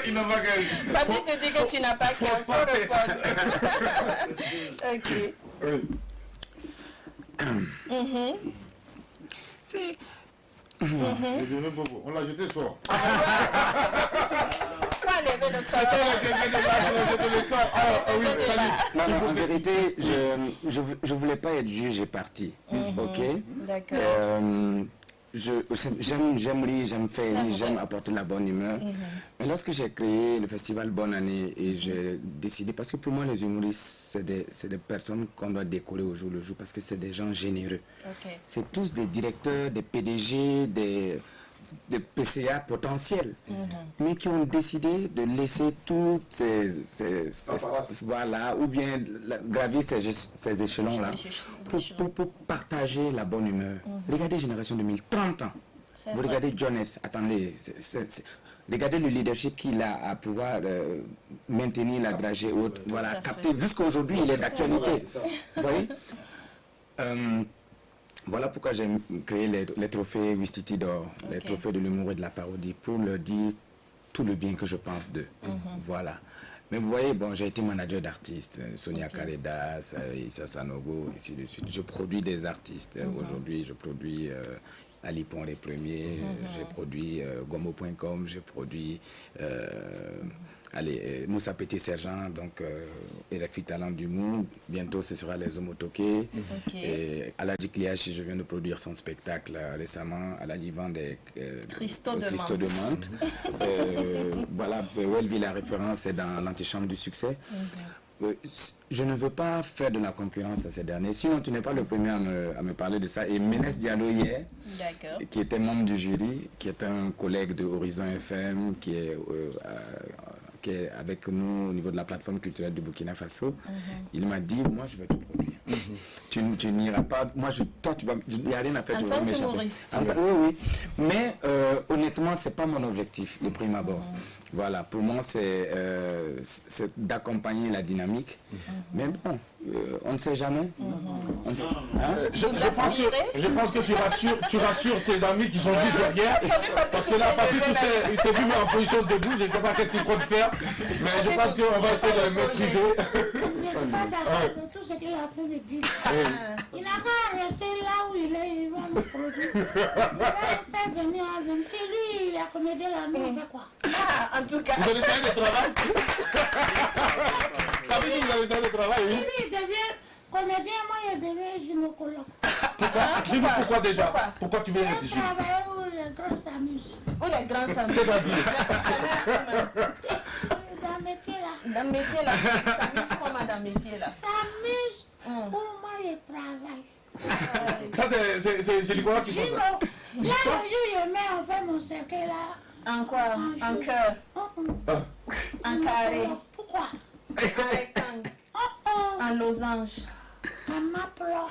Il n'a pas gagné. Papi te dit que tu n'as pas cœur. Ok. Oui. c'est... On l'a jeté sort. Faut enlever le sang. Non, en vérité, je voulais pas être juge et parti. Ok. D'accord. J'aime rire, j'aime faire C'est rire, vrai. j'aime apporter la bonne humeur. Mais lorsque j'ai créé le festival Bonne Année et j'ai décidé, parce que pour moi les humoristes, c'est des personnes qu'on doit décorer au jour le jour parce que c'est des gens généreux. Ok. C'est tous des directeurs, des PDG, des PCA potentiels, mais qui ont décidé de laisser toutes ces voilà, ou bien gravir ces échelons-là pour partager la bonne humeur. Regardez Génération 2000, 30 ans. C'est Vous vrai. regardez Jones, attendez, regardez le leadership qu'il a à pouvoir maintenir la dragée haute, voilà, à fait. capter jusqu'à aujourd'hui, il est d'actualité. Vous voyez voilà pourquoi j'ai créé les trophées Wistiti d'or, les trophées de l'humour et de la parodie, pour leur dire tout le bien que je pense d'eux. Voilà. Mais vous voyez, bon, j'ai été manager d'artistes, Sonia Karedas, Issa Sanogo, ainsi de suite. Je produis des artistes. Aujourd'hui, je produis Ali Pont les premiers, j'ai produit Gomo.com, j'ai produit Moussa Petit Sergent, donc RFI Talent du Monde. Bientôt, ce sera les Omotoké. Et Aladji Kliachi, je viens de produire son spectacle récemment. Aladji vend des Christo de Mante. Voilà, Welby, la référence est dans l'antichambre du succès. Je ne veux pas faire de la concurrence à ces derniers. Sinon, tu n'es pas le premier à me parler de ça. Et Ménès Diallo hier, qui était membre du jury, qui est un collègue de Horizon FM, qui est avec nous au niveau de la plateforme culturelle du Burkina Faso, il m'a dit, moi je vais te produire. Tu n'iras pas, moi toi tu vas, il n'y a rien à faire, tu vas m'échapper. Oui. Mais honnêtement, c'est pas mon objectif de prime abord. Voilà, pour moi c'est d'accompagner la dynamique. Mais bon, on ne sait jamais. Je pense que tu rassures tes amis qui sont juste derrière. Parce que là, Papi, il s'est vu mettre en position debout. Je ne sais pas qu'est-ce qu'il compte faire. Mais je pense qu'on va essayer de le maîtriser. Je ne suis pas d'accord de tout ce qu'il est en train de dire. Il n'a qu'à rester là où il est, il va nous produire. Il va faire venir. Si lui, il a comédien là, nous on fait quoi? En tout cas. Vous avez essayé de travail? Papi, vous avez essayé de travail, oui? Lui, il devient comédien, moi, il devient gynécologue. Dis-nous pourquoi déjà? Pourquoi tu veux être Il juge? travaille où les grands s'amusent. Où les grands s'amusent? Dans le métier là. Dans le métier là, ça s'amuse comment dans le métier là? S'amuse. Pour moi, c'est Nicolas qui fait Gino, ça. là, le jour je mets, on fait mon cercueil là. En quoi? En cœur, en carré, Pourquoi? en rectangle, en losange. Un maplo.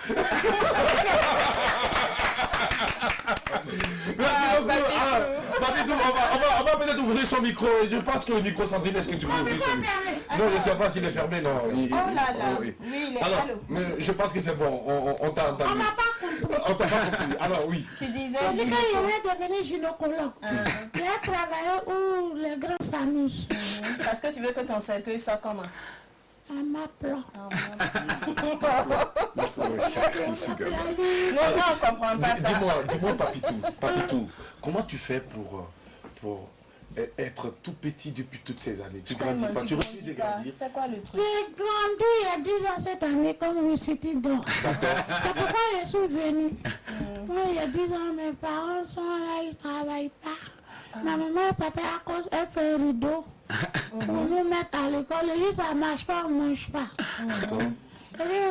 Merci beaucoup. Papitou, on va peut-être ouvrir son micro. Je pense que le micro, Sandrine, est-ce que tu peux ouvrir son micro? Non, je ne sais pas s'il est fermé, non. Oh là là, oui. oui, il est Alors, allô. mais je pense que c'est bon, on t'a entendu. On n'a pas compris. On t'a pas compris. Alors, oui. Tu disais Parce que gynéco. je vais devenir gynécologue. Il a travaillé où les grands s'amusent. Parce que tu veux que ton cercueil soit comment? Un maplo. Non, on ne comprend pas ça. Dis-moi, Papitou, comment tu fais pour être tout petit depuis toutes ces années? Tu grandis pas, tu refuses de grandir. C'est quoi le truc? J'ai grandi il y a 10 ans cette année comme une city d'or. C'est pourquoi je suis venue. Moi, il y a 10 ans, mes parents sont là, ils ne travaillent pas. Ma maman s'appelle à cause, elle fait rideau. Pour nous mettre à l'école. Et lui, ça ne marche pas, on ne mange pas. Et puis,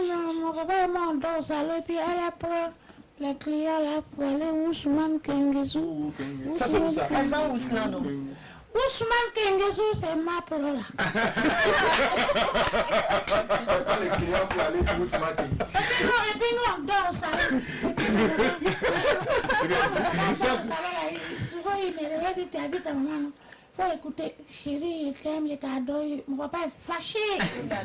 mon papa, il m'endort au salon, et puis elle prend les clients là pour aller où Ousmane Kengesou. Ça, c'est où ça? Elle va où cela, non? Ousmane Kengesou, c'est ma pro là. Pas les clients pour aller pour se maquiller. Et puis nous, on dort au salon. Souvent, il me réveille, si tu habites à maman. Faut écouter, chérie, il t'aime, il t'adore. Mon papa est fâché.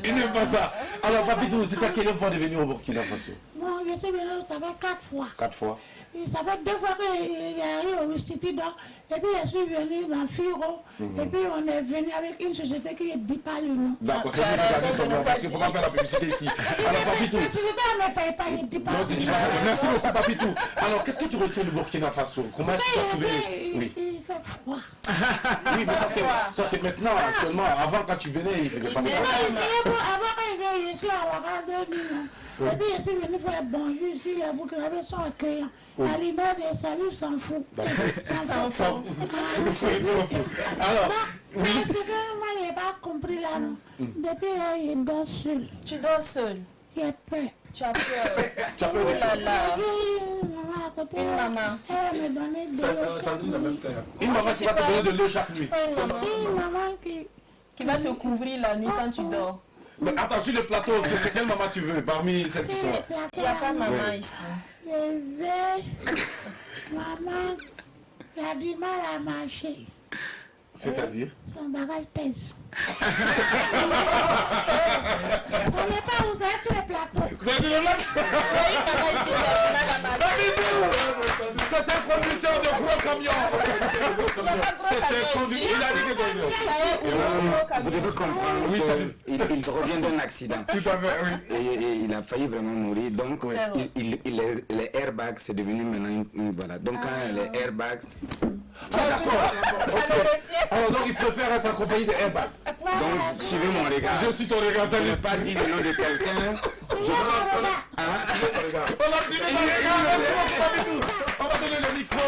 Il n'aime pas ça. Alors, Papitou, c'est à quelle fois de venir au Burkina Faso? Bon, je suis venu, ça fait 4 fois. 4 fois. Ça fait 2 fois qu'il est arrivé au City d'or. Et puis, je suis venu dans Firo. Et puis, on est venu avec une société qui ne dit pas le nom. D'accord, c'est bien de son nom, parce qu'il ne faut pas faire la publicité ici. Alors, Papitou. La société ne me paye pas, il ne dit pas. Non, tu dis pas ça. Merci beaucoup, Papitou. Alors, qu'est-ce que tu retiens du Burkina Faso? Comment est-ce que tu as trouvé? Oui. Il fait froid. Oui, mais ça c'est maintenant, actuellement. Avant, quand tu venais, il faisait pas ça. Avant, quand il vient ici, à Ouattara 2000 ans. Et puis, je suis venu faire bonjour ici, les Burkinabés sont accueillants. À l'image des saluts, s'en fout. S'en fout. Alors, oui. Parce que moi, je n'ai pas compris là, non. Depuis là, il dort seul. Tu dors seul. J'ai peur. Tu as peur. tu as peur Oh de là là. Et puis, maman à côté, Une maman. elle me donnait de l'eau. une maman qui va te donner de l'eau chaque nuit. Pas une maman Une maman qui va te couvrir la nuit quand tu dors. Mais attends, sur le plateau, c'est quelle maman tu veux parmi celles qui sont là? Il n'y a pas maman ici. Je vais. Maman, il a du mal à marcher. C'est-à-dire? Son bagage pèse. On n'est pas où c'est sur le plateau. Vous avez dit le blague? C'est un conducteur de gros camions. C'est un conducteur. Il a dit que c'est Vous devez comprendre Oui, qu'il revient d'un accident. Tout à fait, oui. Et il a failli vraiment mourir. Donc, les airbags, c'est devenu maintenant voilà. Donc, quand les airbags. Ah, d'accord. Alors, donc, il préfère être accompagné de airbag. Donc, suivez mon regard. Je suis ton regard, Je salut. n'ai pas dit le nom de quelqu'un. On a suivi ton regard. On va donner le micro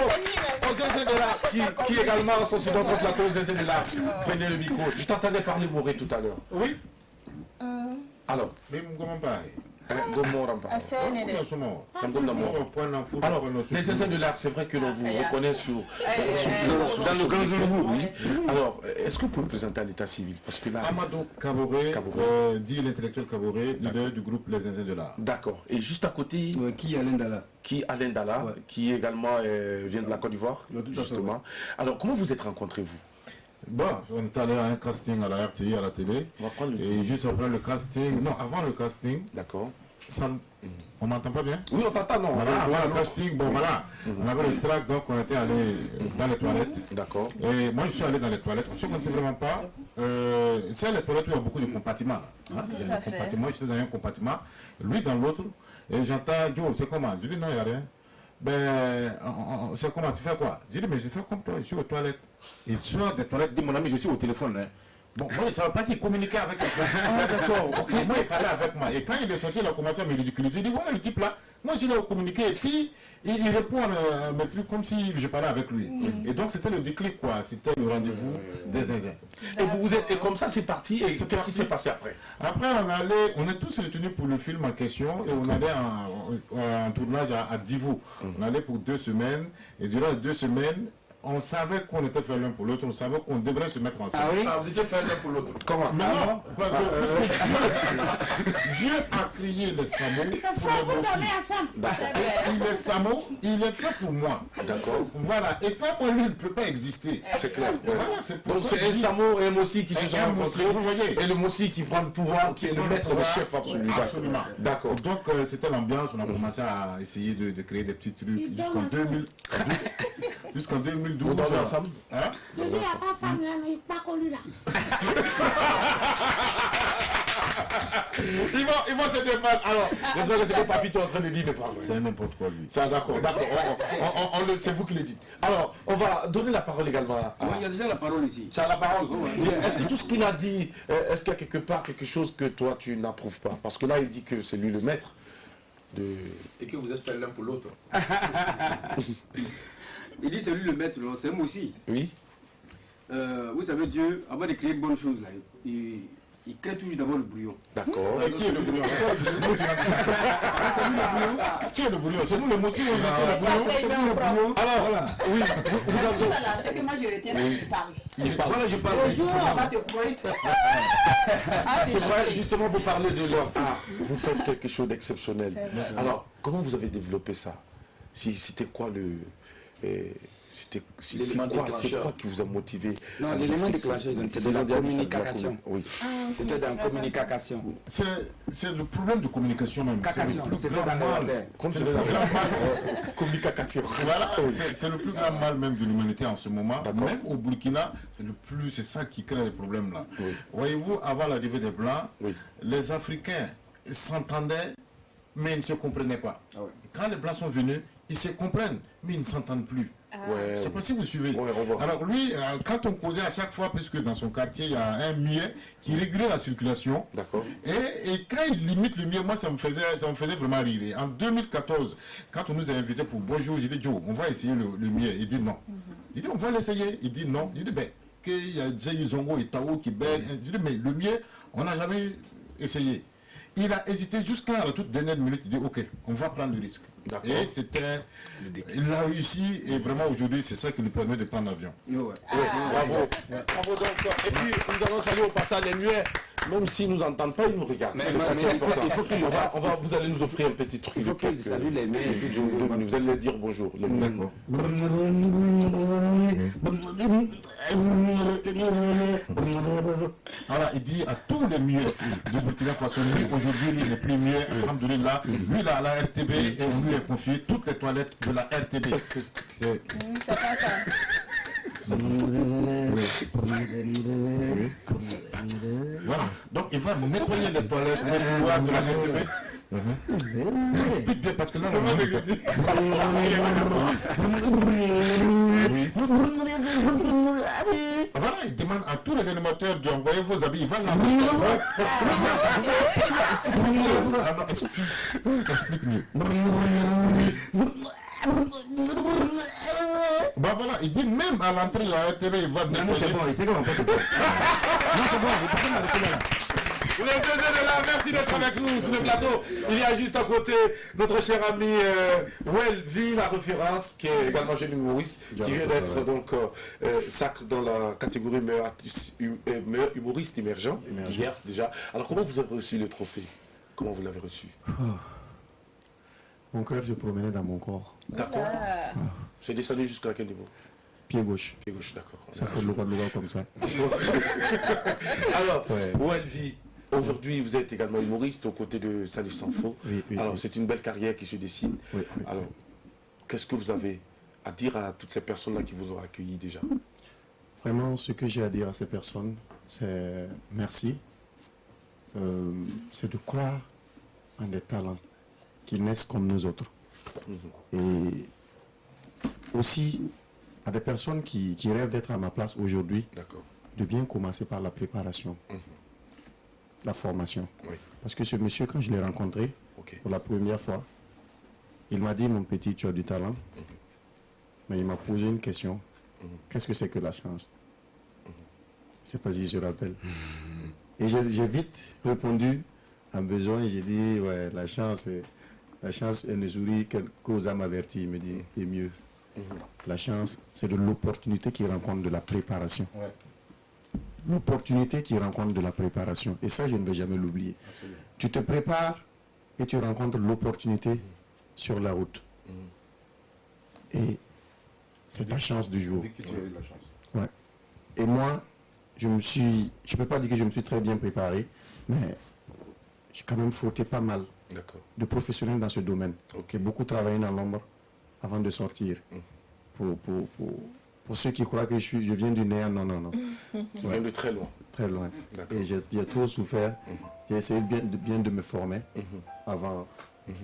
aux Zézé de l'art, qui également sont sur notre plateau, Zézé de l'art. Prenez le micro. Je t'entendais parler Moré tout à l'heure. Oui, Alors, mais comment pas? alors, les Zézé de l'art, c'est vrai que l'on vous reconnaît dans le grand Zoulou. Oui. Alors, est-ce que vous pouvez présenter à l'état civil? Parce que là. Amadou Kaboré, dit l'intellectuel Kaboré, leader du groupe Les Zinzins de l'art. D'accord. Et juste à côté. Qui Alain Dalla? Qui Alain Dalla, qui également vient de la Côte d'Ivoire, justement. Ouais. Alors, comment vous êtes rencontrés, vous? Bon, on est allé à un casting à la RTI, à la télé. On va prendre le... Et juste après le casting, non, avant le casting, D'accord. on m'entend pas bien? Oui, on t'entend, non. Voilà, avant le casting, bon voilà, on avait le track, donc on était allé dans les toilettes. D'accord. Et moi je suis allé dans les toilettes, on se connaissait vraiment pas. C'est les toilettes où il y a beaucoup de compartiments. Hein. Il y a des compartiments, j'étais dans un compartiment, lui dans l'autre, et j'entends Joe, c'est comment? Je dis non, il n'y a rien. Ben, c'est comment? Tu fais quoi? Je dis mais je fais comme toi, je suis aux toilettes. Il sort des toilettes, dit mon ami, je suis au téléphone. Hein. Bon, moi, je ne savais pas qu'il communiquait avec la presse. Ah, d'accord, ok. Moi, il parlait avec moi. Et quand il est sorti, il a commencé à me ridiculiser. Il dit, voilà, le type là, moi, je l'ai communiqué. Et puis, il répond à mes trucs comme si je parlais avec lui. Et donc, c'était le déclic, quoi. C'était le rendez-vous des zinzins. Et vous êtes, et comme ça, c'est parti. Et qu'est-ce qui s'est passé après? Après, on est tous retenus pour le film en question. Et on allait en tournage à Divo. On allait pour 2 semaines. Et durant les 2 semaines, on savait qu'on était fait l'un pour l'autre, on savait qu'on devrait se mettre ensemble. Ah oui? Vous étiez fait l'un pour l'autre. Comment? Non, parce que Dieu a créé les Samo pour les Vous aussi. dormez ensemble. Il est Samo, il est fait pour moi. D'accord. Voilà, et ça, moi, lui, il ne peut pas exister. C'est clair. Voilà, c'est pour Donc ça c'est que un je dis- Samo et un Mossi qui se sont Un Mossi, rencontrés. vous voyez. Et le Mossi qui prend le pouvoir, qui est le maître, le chef absolu. Absolument. D'accord. Donc, c'était l'ambiance. On a commencé à essayer de créer des petits trucs Ils jusqu'en dorment 2000. Jusqu'en 2012. Vous dormez ensemble? Hein? Je dis, il n'y a pas femme, là, il n'est pas connu là. Ils vont se défendre. Alors, j'espère que c'est que Papito en train de dire n'est pas vrai. C'est n'importe quoi, lui. Ça, d'accord. C'est vous qui le dites. Alors, on va donner la parole également à... Il y a déjà la parole ici. Tu as la parole. Est-ce que tout ce qu'il a dit, est-ce qu'il y a quelque part quelque chose que toi tu n'approuves pas? Parce que là, il dit que c'est lui le maître de... Et que vous êtes fait l'un pour l'autre. Il dit c'est lui le maître, c'est moi aussi. Oui. Vous savez, Dieu, avant de créer de bonnes choses, là, il crée toujours d'abord le bouillon. D'accord. Et qui est le bouillon? Qui est le bouillon? C'est nous le Mossi, on a le bouillon. Alors, voilà. Oui, vous avez... C'est que moi je retiens ce qu'il parle. Il parle. Voilà, je parle. Le jour où on va te croire. C'est vrai, justement, vous parlez de leur art. Vous faites quelque chose d'exceptionnel. Alors, comment vous avez développé ça? C'était quoi le... C'est quoi qui vous a motivé? Non, l'élément déclencheur, c'est de la communication. Oui. C'était dans la communication. C'est le problème de communication même. C'est le plus C'était grand dans mal. l'inventaire. Comme C'est c'est le plus grand mal. communication. Voilà, c'est le plus grand mal même de l'humanité en ce moment. D'accord. Même au Burkina, c'est ça qui crée les problèmes là. Voyez-vous, avant l'arrivée des Blancs, les Africains s'entendaient, mais ils ne se comprenaient pas. Quand les Blancs sont venus, ils se comprennent, mais ils ne s'entendent plus. Ouais. Je ne sais pas si vous suivez. Ouais, on voit. Alors lui, quand on causait à chaque fois, puisque dans son quartier, il y a un muet qui régulait la circulation. D'accord. Et quand il limite le muet, moi, ça me faisait vraiment rire. Et en 2014, quand on nous a invités pour Bonjour, j'ai dit, Joe, on va essayer le muet. Il dit non. Il dit, on va l'essayer. Il dit non. Il dit, ben, qu'il y a Jay Zongo et Tao qui baignent. Je dis, mais le muet, on n'a jamais essayé. Il a hésité jusqu'à la toute dernière minute. Il dit, ok, on va prendre le risque. Et c'était... Il a réussi et vraiment aujourd'hui, c'est ça qui lui permet de prendre l'avion. Bravo. Bravo donc. Et puis, nous allons saluer au passage les muets. Même s'ils ne nous entendent pas, ils nous regardent. Mais C'est ça qui est important. il faut qu'il le fasse. Vous allez nous offrir un petit truc. Il faut qu'il salue les muets. Vous allez leur dire bonjour. Les muets. Voilà, il dit à tous les muets de Burkina Faso, lui aujourd'hui, il n'est plus muet, alhamdoulilah. Lui, il a la RTB et on lui a confié toutes les toilettes de la RTB. C'est pas ça. Voilà, donc il va nettoyer les toilettes, les couloirs de la RTB. Explique bien parce que là, on va voilà, il demande à tous les animateurs d'envoyer vos habits. Il va là. Alors, explique mieux. Bah voilà, il dit même à l'entrée de la RTB, il va nettoyer. Non, c'est bon, c'est bon, c'est bon. Non, c'est bon, vous pouvez m'arrêter là. Vous les de là, merci d'être avec nous sur le plateau. Il y a juste à côté notre cher ami Welvi, la référence, qui est également jeune humoriste, qui vient d'être donc sacre dans la catégorie meilleur humoriste émergent. Hier déjà. Alors comment vous avez reçu le trophée? Comment vous l'avez reçu? Mon cœur se promenait dans mon corps. D'accord. C'est descendu jusqu'à quel niveau? Pied gauche. Pied gauche, d'accord. Ça fait le comme ça. Alors, Welvi, aujourd'hui vous êtes également humoriste aux côtés de Salif Sanfo. Alors c'est une belle carrière qui se dessine. Alors, qu'est-ce que vous avez à dire à toutes ces personnes-là qui vous ont accueilli déjà? Vraiment, ce que j'ai à dire à ces personnes, c'est merci. C'est de croire en des talents qui naissent comme nous autres. Et aussi à des personnes qui rêvent d'être à ma place aujourd'hui, de de bien commencer par la préparation, la formation. Oui. Parce que ce monsieur, quand je l'ai rencontré pour la première fois, il m'a dit, mon petit, tu as du talent. Mais il m'a posé une question. Qu'est-ce que c'est que la chance? C'est pas si je rappelle. Et j'ai vite répondu à besoin. J'ai dit, ouais, la chance, elle ne sourit qu'aux âmes averties. Il me dit, et mieux. La chance, c'est de l'opportunité qui rencontre de la préparation. Ouais. L'opportunité qui rencontre de la préparation. Et ça, je ne vais jamais l'oublier. Tu te prépares et tu rencontres l'opportunité sur la route. Et c'est ta chance du jour. Ouais. Et moi, je ne peux pas dire que je me suis très bien préparé, mais j'ai quand même frotté pas mal de professionnels dans ce domaine. J'ai beaucoup travaillé dans l'ombre avant de sortir. Pour ceux qui croient que je viens du néant, non. Tu viens de très loin. Très loin. Et j'ai trop souffert. J'ai essayé bien de me former avant.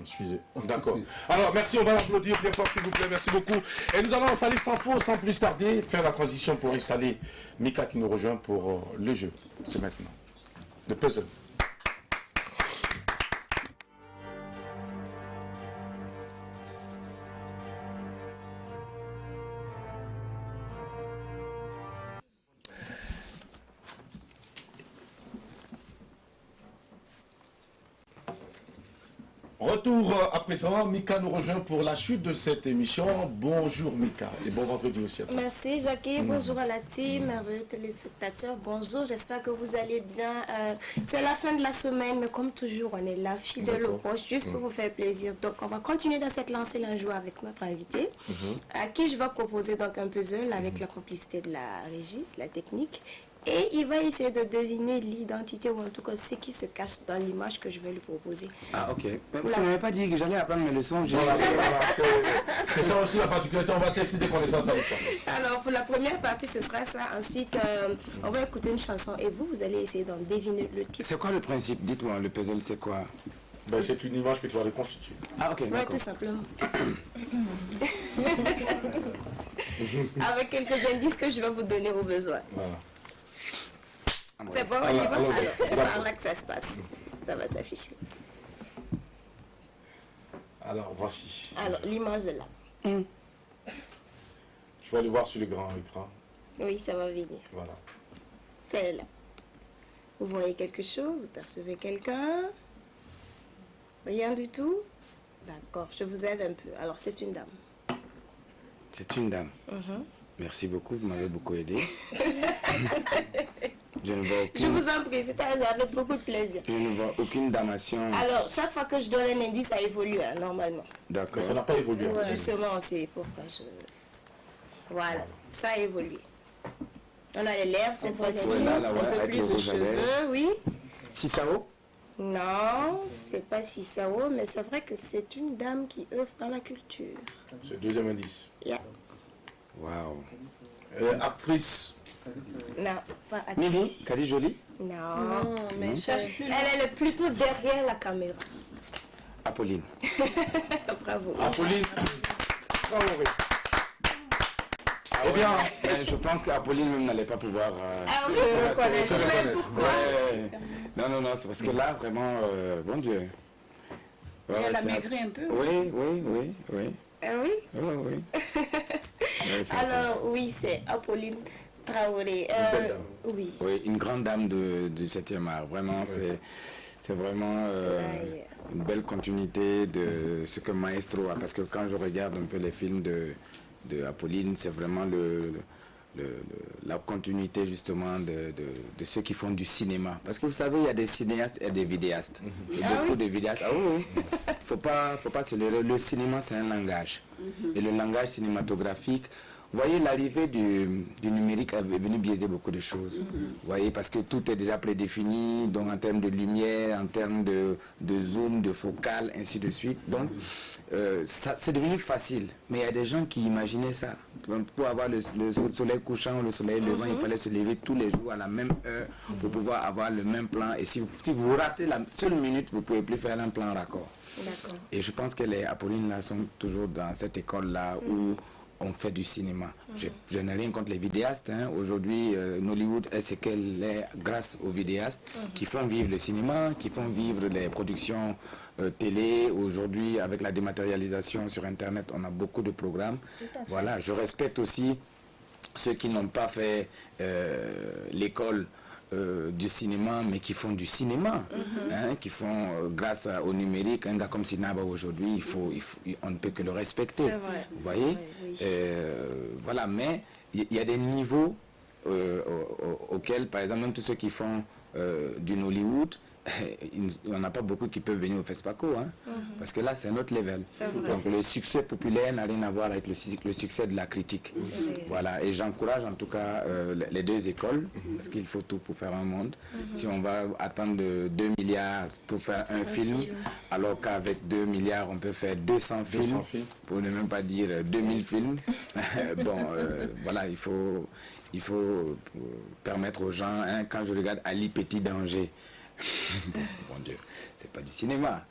Excusez. D'accord. Alors, merci, on va l'applaudir bien fort, s'il vous plaît. Merci beaucoup. Et nous allons installer sans faux, sans plus tarder, faire la transition pour installer Mika qui nous rejoint pour le jeu. C'est maintenant. Le puzzle. Retour à présent, Mika nous rejoint pour la suite de cette émission. Bonjour Mika et bon vendredi aussi à toi. Merci Jackie, bonjour à la team, merveilleux téléspectateurs, bonjour, j'espère que vous allez bien. C'est la fin de la semaine, mais comme toujours, on est là, fidèle au poste, juste pour vous faire plaisir. Donc on va continuer dans cette lancée d'un jour avec notre invité, à qui je vais proposer donc un puzzle avec la complicité de la régie, la technique. Et il va essayer de deviner l'identité ou en tout cas ce qui se cache dans l'image que je vais lui proposer. Ah ok. Vous ne m'avez pas dit que j'allais apprendre mes leçons. C'est ça aussi la particularité, on va tester des connaissances avec ça. Alors pour la première partie ce sera ça. Ensuite on va écouter une chanson et vous allez essayer d'en deviner le titre. C'est quoi le principe? Dites-moi, le puzzle c'est quoi? Ben, c'est une image que tu vas reconstituer. Ah ok. Oui, tout simplement. Avec quelques indices que je vais vous donner au besoin. Voilà. C'est bon, on y va? Alors, c'est par là que ça se passe. Ça va s'afficher. Alors, voici. Alors, l'image est là. Je vais aller voir sur le grand écran. Oui, ça va venir. Voilà. C'est là. Vous voyez quelque chose? Vous percevez quelqu'un? Rien du tout? D'accord, je vous aide un peu. Alors, c'est une dame. C'est une dame. Merci beaucoup, vous m'avez beaucoup aidé. Je ne vois aucune... Je vous en prie, c'était avec beaucoup de plaisir. Je ne vois aucune damation. Alors, chaque fois que je donne un indice, ça évolue, hein, normalement. D'accord. Mais ça n'a pas évolué. Ouais, justement, c'est pourquoi je... Voilà, ça a évolué. On a les lèvres cette fois-ci, là, un ouais, peu avec plus le de rouge à lèvres. cheveux, oui. Sisao? Non, c'est pas Sisao, mais c'est vrai que c'est une dame qui œuvre dans la culture. C'est le deuxième indice. Yeah. Waouh. Actrice. Non, pas actrice. Mimi, Kadi Jolie? Non, mais cherche plus. Elle est plutôt derrière la caméra. Apolline. Bravo. Apolline. Bravo. Eh bien, je pense qu'Apolline même n'allait pas pouvoir se reconnaître. Ouais. Non, c'est parce que là, vraiment, bon Dieu. Ouais, elle a maigri un peu. Oui. Ah oui? Oui. Alors, oui, c'est Apolline Traoré. Oui. Oui, une grande dame du 7e art. Vraiment, c'est vraiment une belle continuité de ce que Maestro a. Parce que quand je regarde un peu les films de Apolline, c'est vraiment la continuité justement de ceux qui font du cinéma. Parce que vous savez, il y a des cinéastes et des vidéastes. Il y a beaucoup de vidéastes. Ah oui. Faut pas se leurrer. Le cinéma, c'est un langage. Et le langage cinématographique, vous voyez, l'arrivée du numérique est venu biaiser beaucoup de choses. Vous voyez, parce que tout est déjà prédéfini, donc en termes de lumière, en termes de zoom, de focal, ainsi de suite. Donc, c'est devenu facile. Mais il y a des gens qui imaginaient ça. Pour avoir le soleil couchant ou le soleil levant, il fallait se lever tous les jours à la même heure pour pouvoir avoir le même plan. Et si vous ratez la seule minute, vous ne pouvez plus faire un plan raccord. Et je pense que les Apollines là sont toujours dans cette école-là où on fait du cinéma. Je n'ai rien contre les vidéastes. Hein. Aujourd'hui, Nollywood est ce qu'elle est grâce aux vidéastes qui font vivre le cinéma, qui font vivre les productions télé. Aujourd'hui, avec la dématérialisation sur Internet, on a beaucoup de programmes. Voilà, je respecte aussi ceux qui n'ont pas fait l'école du cinéma, mais qui font du cinéma, hein, qui font grâce au numérique. Un gars comme Sinaba aujourd'hui, on ne peut que le respecter. C'est vrai, vous voyez, oui. voilà, mais il y a des niveaux auxquels, par exemple, même tous ceux qui font du Nollywood, on n'a pas beaucoup qui peuvent venir au FESPACO, hein, parce que là c'est un autre level. Donc le succès populaire n'a rien à voir avec le succès de la critique. Voilà, et j'encourage en tout cas les deux écoles, parce qu'il faut tout pour faire un monde. Si on va attendre 2 milliards pour faire un film, alors qu'avec 2 milliards on peut faire 200 films, pour ne même pas dire 2000 films, bon, voilà, il faut permettre aux gens, hein, quand je regarde Ali Petit Danger, bon Dieu, c'est pas du cinéma,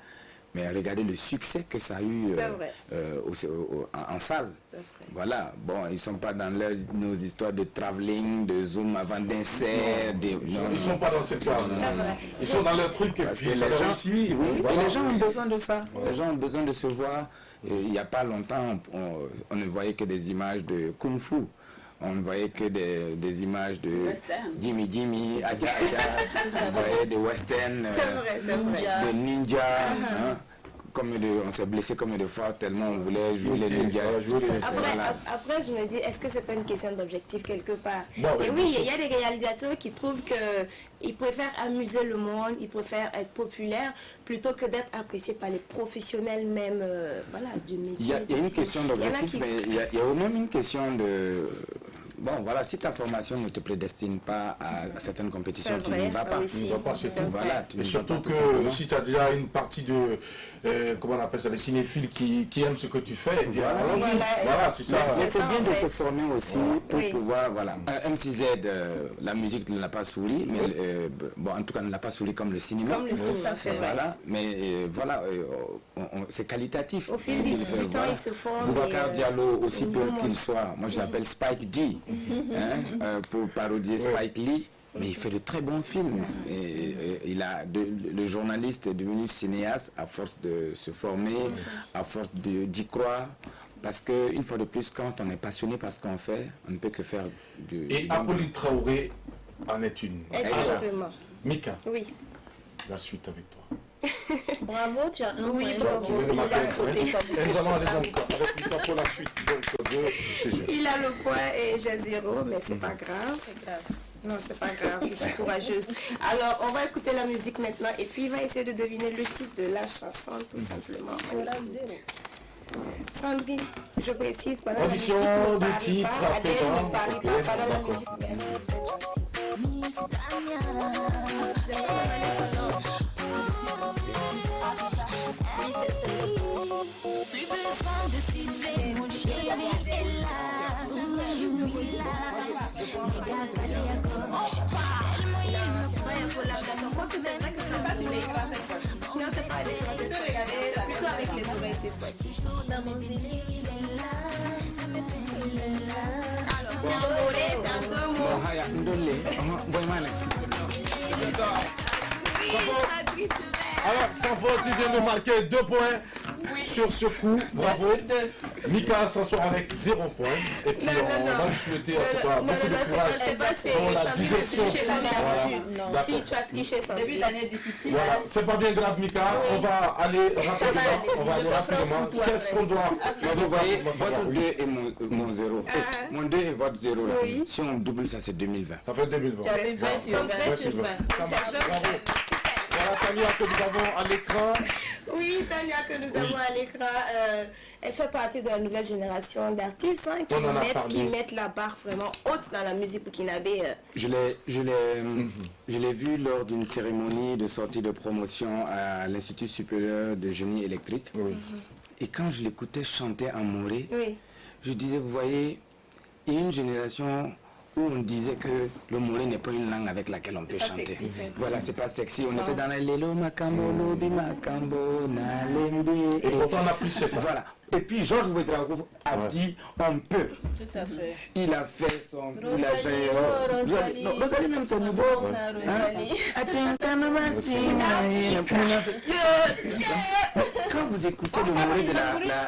mais regardez le succès que ça a eu en salle. Voilà, bon, ils sont pas dans nos histoires de travelling, de zoom avant d'insert. Ils sont pas dans cette phase. Ils sont dans leur truc et puis ça réussit. Et les gens ont besoin de ça. Les gens ont besoin de se voir. Il n'y a pas longtemps, on ne voyait que des images de Kung Fu. On ne voyait que des images de Jimmy, Aja, on voyait des westerns, de ninja. Hein, on s'est blessé comme de fois tellement on voulait jouer les ninjas. Après, je me dis, est-ce que c'est pas une question d'objectif quelque part? Bon, et oui, il y a des réalisateurs qui trouvent qu'ils préfèrent amuser le monde, ils préfèrent être populaires plutôt que d'être appréciés par les professionnels même voilà, du métier. Il y a une question d'objectif, mais il y a même une question de... Bon, voilà, si ta formation ne te prédestine pas à certaines compétitions, tu n'y vas pas. Tu ne vas pas, c'est tout. Voilà, et surtout que si tu as déjà une partie de, comment on appelle ça, les cinéphiles qui aiment ce que tu fais, voilà, c'est ça. Mais c'est bien de se former aussi pour pouvoir, voilà. MCZ, la musique ne l'a pas souri, mais bon, en tout cas, ne l'a pas souri comme le cinéma. Comme le cinéma, c'est vrai. Voilà, mais voilà, c'est qualitatif. Au fil du temps, ils se forment. Boubacar Diallo, aussi peu qu'il soit, moi je l'appelle Spike D. Hein, pour parodier Spike Lee, mais il fait de très bons films. Et le journaliste est devenu cinéaste à force de se former, à force d'y croire. Parce qu'une fois de plus, quand on est passionné par ce qu'on fait, on ne peut que faire du... Et Apolline Traoré en est une. Exactement. Mika, oui. La suite avec toi. Bravo, tu as un Oui, point. bravo. Nous allons aller avec Mika pour la suite. Il a le point et j'ai 0, mais c'est pas grave. Non, c'est pas grave, je suis courageuse. Alors, on va écouter la musique maintenant et puis il va essayer de deviner le titre de la chanson, tout simplement. Sandrine, je précise, pendant la musique, audition du titre à présent. pendant la musique, merci, vous êtes Plus besoin de siffler, mon chéri est là. Oui, là. Les gars, allez à gauche. Tellement il me non, c'est pas l'écran cette fois-ci. C'est plutôt avec les oreilles cette fois-ci. dans mon délire, il est là. Alors, c'est un volet, c'est un deux mots. Oui, alors, sans faute, tu viens de marquer 2 points sur ce coup. Bravo. Mika s'en sort avec 0 point. Et puis, on va lui souhaiter en tout cas beaucoup de courage dans la digestion. Si tu as triché, ça début d'année difficile. Voilà, c'est pas bien grave, Mika. On va aller rapidement. Qu'est-ce qu'on doit vous voyez, votre 2 et mon 0. Mon 2 et votre 0 là. Si on double ça, c'est 2020. Ça fait 2020. Tu avais 20 sur 20. Bravo. Voilà Tania que nous avons à l'écran. Oui, Tania que nous avons à l'écran. Elle fait partie de la nouvelle génération d'artistes qui mettent la barre vraiment haute dans la musique burkinabé. Je l'ai vu lors d'une cérémonie de sortie de promotion à l'Institut supérieur de génie électrique. Et quand je l'écoutais chanter en moré, je disais, vous voyez, il y a une génération où on disait que le moré n'est pas une langue avec laquelle on peut chanter. Voilà, c'est pas sexy. On était dans les Lelo Makambo, Lobi Makambo, Nalembe. Et pourtant on a plus fait ça. Voilà. Et puis Georges Ouedraogo a dit on peut. Tout à fait. Il a fait son. Rosalie, Rosalie. Non, Rosalie même c'est nouveau. Quand vous écoutez le moré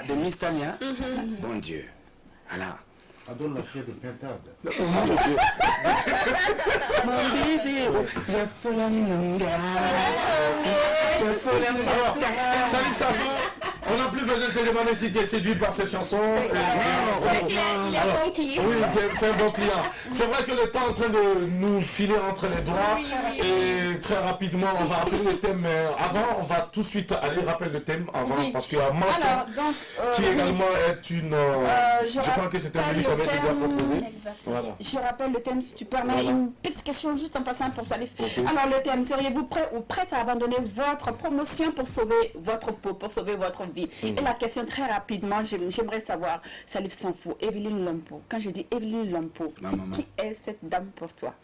de Miss Tania, bon Dieu. Alors. Adonne la chair de pintade. Mon bébé, je fais la milonga. Salut Safo, on n'a plus besoin de te demander si tu es séduit par ces chansons. C'est clair, il est bon client. Oui, c'est un bon client. C'est vrai que le temps est en train de nous filer entre les doigts. Et très rapidement, on va rappeler le thème. Mais avant, on va tout de suite aller rappeler le thème avant. Parce qu'il y a Martin, qui également est une... je crois que c'est un menu qu'on vient de proposer. Voilà. Je rappelle le thème, si tu permets, une petite question juste en passant pour Salif. Alors le thème, seriez-vous prêt ou prête à abandonner votre promotion pour sauver votre peau, pour sauver votre vie? Et la question très rapidement, j'aimerais savoir, Salif Sanfo, Evelyne Lompo. Quand je dis Evelyne Lompo, qui est cette dame pour toi?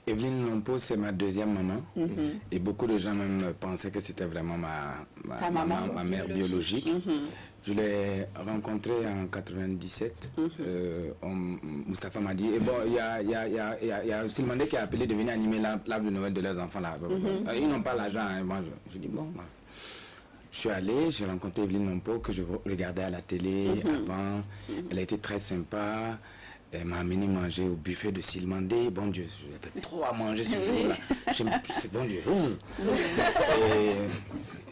Evelyne Lompo, c'est ma deuxième maman. Et beaucoup de gens même pensaient que c'était vraiment ma mère biologique. Je l'ai rencontrée en 97. Moustapha m'a dit, bon, il y a Silmandé qui a appelé de venir animer l'arbre de Noël de leurs enfants là. Ils n'ont pas l'argent. Hein. Moi, je dis, bon, je suis allé, j'ai rencontré Evelyne Lompo que je regardais à la télé avant. Elle a été très sympa. Elle m'a amené manger au buffet de Silmandé. Bon Dieu, j'avais trop à manger ce jour-là. C'est bon Dieu.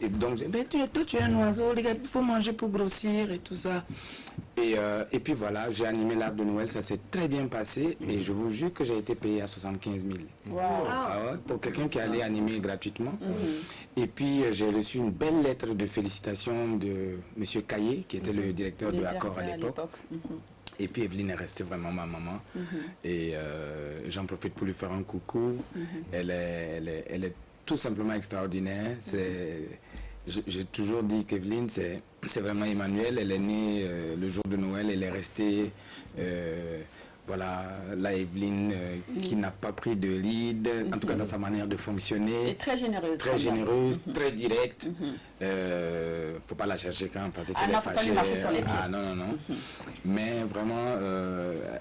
Et donc, toi tu es un oiseau, les gars, il faut manger pour grossir et tout ça. Et puis voilà, j'ai animé l'arbre de Noël, ça s'est très bien passé. Et je vous jure que j'ai été payé à 75 000. Wow. Ah ouais, pour quelqu'un qui allait animer gratuitement. Et puis j'ai reçu une belle lettre de félicitations de M. Caillé, qui était le directeur de Accor à l'époque. Et puis Evelyne est restée vraiment ma maman. Et j'en profite pour lui faire un coucou. Elle est tout simplement extraordinaire. J'ai toujours dit qu'Evelyne, c'est vraiment Emmanuel. Elle est née le jour de Noël. Elle est restée... voilà, la Evelyne qui n'a pas pris de lead, en tout cas dans sa manière de fonctionner. Et très généreuse. Très généreuse, très directe. Faut pas la chercher quand, parce que c'est les fâchés. Non. Mais vraiment,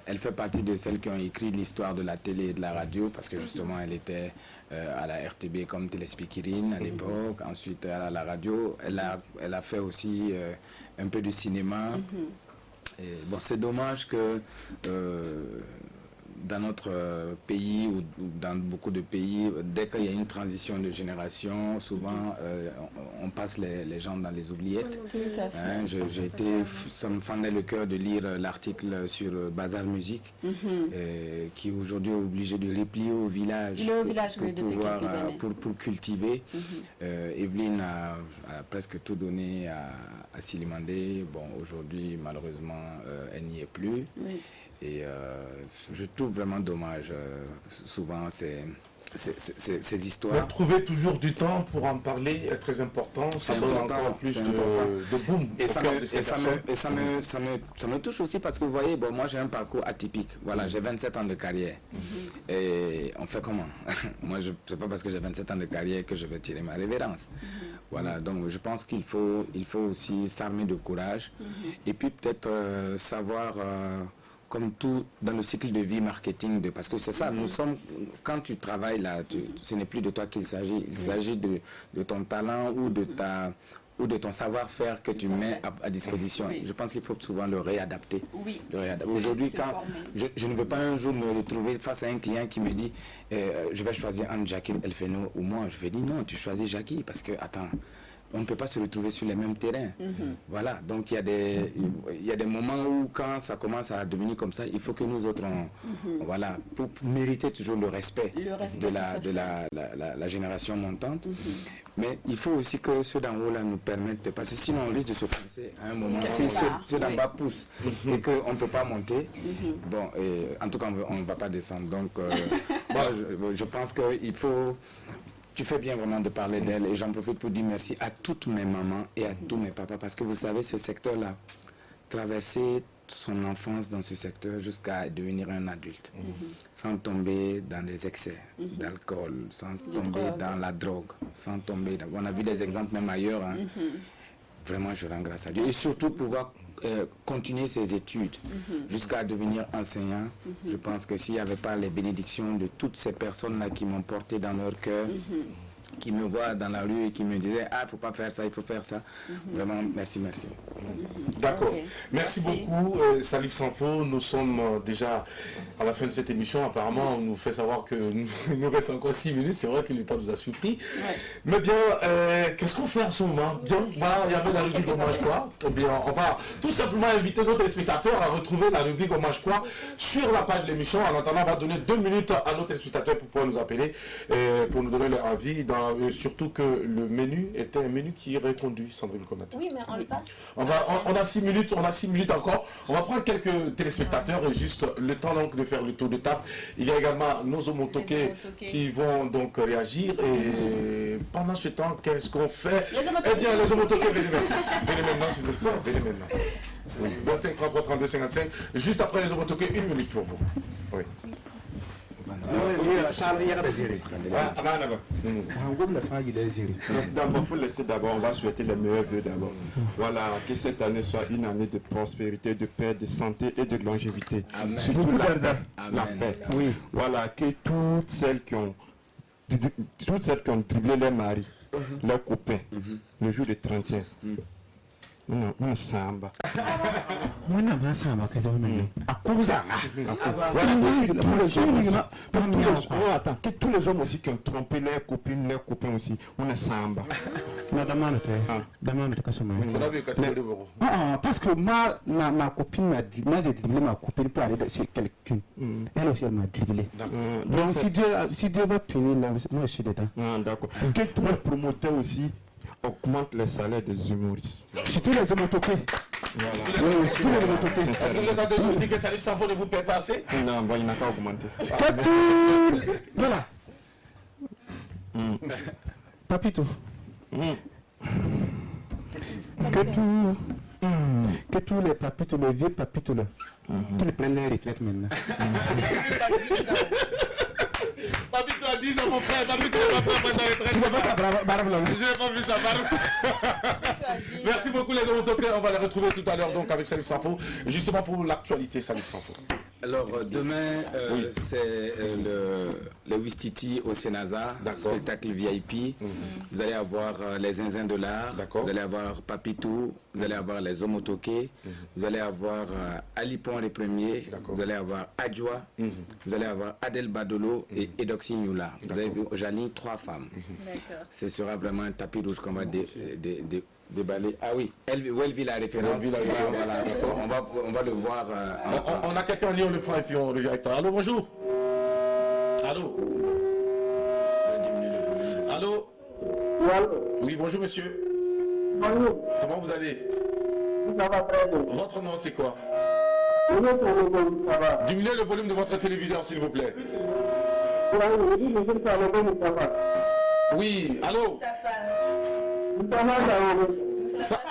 elle fait partie de celles qui ont écrit l'histoire de la télé et de la radio, parce que justement, elle était à la RTB comme téléspeakerine à l'époque. Ensuite, à la radio, elle a fait aussi un peu de cinéma. Et bon, c'est dommage que dans notre pays ou dans beaucoup de pays, dès qu'il y a une transition de génération, souvent on passe les gens dans les oubliettes. Ça me fendait le cœur de lire l'article sur Bazar Musique, qui aujourd'hui est obligé de replier au village, pour cultiver. Evelyne a presque tout donné à Silimandé. Bon, aujourd'hui, malheureusement, elle n'y est plus. Et je trouve vraiment dommage, souvent, ces histoires. Mais trouver toujours du temps pour en parler est très important. Ça donne encore plus de boom. Et ça me touche aussi parce que vous voyez, bon, moi j'ai un parcours atypique. Voilà, j'ai 27 ans de carrière. Et on fait comment? Moi, c'est pas parce que j'ai 27 ans de carrière que je vais tirer ma révérence. Voilà, donc je pense qu'il faut aussi s'armer de courage. Et puis peut-être savoir... comme tout dans le cycle de vie marketing, parce que c'est ça, nous sommes, quand tu travailles là, ce n'est plus de toi qu'il s'agit, il s'agit de ton talent ou de ton savoir-faire que tu mets à disposition. Je pense qu'il faut souvent le réadapter. Aujourd'hui, quand je ne veux pas un jour me retrouver face à un client qui me dit je vais choisir entre Jackie Elfeno ou moi, je vais dire non, tu choisis Jackie parce que, attends, on ne peut pas se retrouver sur les mêmes terrains. Voilà, donc il y a des moments où quand ça commence à devenir comme ça, il faut que nous autres, voilà, pour mériter toujours le respect de la génération montante. Mais il faut aussi que ceux d'en haut là nous permettent de passer, sinon on risque de se passer à un moment. Si ceux d'en bas poussent et qu'on ne peut pas monter, bon, en tout cas on ne va pas descendre. Donc je pense qu'il faut... Tu fais bien vraiment de parler d'elle et j'en profite pour dire merci à toutes mes mamans et à tous mes papas parce que vous savez, ce secteur-là, traverser son enfance dans ce secteur jusqu'à devenir un adulte, sans tomber dans des excès d'alcool, sans tomber dans la drogue, sans tomber dans... On a vu des exemples même ailleurs. Hein. Vraiment, je rends grâce à Dieu. Et surtout pouvoir continuer ses études jusqu'à devenir enseignant. Je pense que s'il n'y avait pas les bénédictions de toutes ces personnes-là qui m'ont porté dans leur cœur, qui me voient dans la rue et qui me disaient « Ah, il ne faut pas faire ça, il faut faire ça. Vraiment, merci, merci. D'accord. Merci beaucoup, Salif Sanfo. Nous sommes déjà à la fin de cette émission. Apparemment, on nous fait savoir qu'il nous reste encore 6 minutes. C'est vrai que le temps nous a surpris. Mais bien, qu'est-ce qu'on fait en ce moment? Bien, voilà, il y avait la rubrique Hommage quoi. Eh bien, on va tout simplement inviter nos téléspectateurs à retrouver la rubrique Hommage quoi sur la page de l'émission. En attendant, on va donner 2 minutes à nos téléspectateurs pour pouvoir nous appeler, pour nous donner leur avis. Surtout que le menu était un menu qui est reconduit, Sandrine Konaté. Oui, mais on le passe. On a 6 minutes encore. On va prendre quelques téléspectateurs et juste le temps donc de faire le tour de table. Il y a également nos homotoqués qui vont donc réagir. Et pendant ce temps, qu'est-ce qu'on fait? Eh bien, les homotoqués, venez maintenant, s'il vous plaît. Venez maintenant. Oui. 25 33 32 55. Juste après les homotoqués, 1 minute pour vous. Oui. D'abord, pour laisser d'abord, on va souhaiter les meilleurs vœux d'abord. Voilà, que cette année soit une année de prospérité, de paix, de santé et de longévité. Amen. Surtout la paix. Oui. Voilà, que toutes celles qui ont dribblé leurs maris, leurs copains, le jour du 31. Mon samba. Mon samba, qu'est-ce que que tous les hommes aussi qui ont trompé leurs copines, leurs copains aussi, on est samba. Parce que ma copine m'a dit, moi j'ai dribblé ma copine pour aller chez quelqu'un. Elle aussi elle m'a dribblé. Donc si Dieu va punir là, moi je suis dedans. D'accord. Que tous les promoteurs aussi augmente les salaires des humoristes. Surtout les homotoqués. Voilà. Oui, surtout les homotoqués. Est-ce que vous êtes en train de nous dire que Salif Sanfo ne vous paie pas assez? Non, bon, il n'a qu'à augmenter. Voilà. Papito. Que tous les papitos, les vieux papitos là, qu'ils prennent leur retraite maintenant. Papito a 10 ans, mon frère. Papito n'a pas pris sa retraite. Je n'ai pas vu ça, Merci beaucoup, les homotoqués. On va les retrouver tout à l'heure donc avec Salif Sanfo, justement pour l'actualité, Salif Sanfo. Alors, demain, c'est le Wistiti au Sénazar, spectacle VIP. Vous allez avoir les Zinzins de l'art, vous allez avoir Papitou, vous allez avoir les homotoqués, vous allez avoir Ali Pont les premiers, vous allez avoir Adjoa, vous allez avoir Adel Badolo et Edoxy Nyoula. Vous avez vu, j'aligne 3 femmes. Ce sera vraiment un tapis rouge qu'on va déballer. Ah oui, où elle vit la référence. Voilà, on va le voir. On a quelqu'un en ligne, on le prend et puis on le directeur. Allô, bonjour. Allô. Allô. Oui, bonjour monsieur. Bonjour. Comment vous allez? Ça va très bien. Votre nom c'est quoi? Diminuez le volume de votre téléviseur s'il vous plaît. Oui, allô.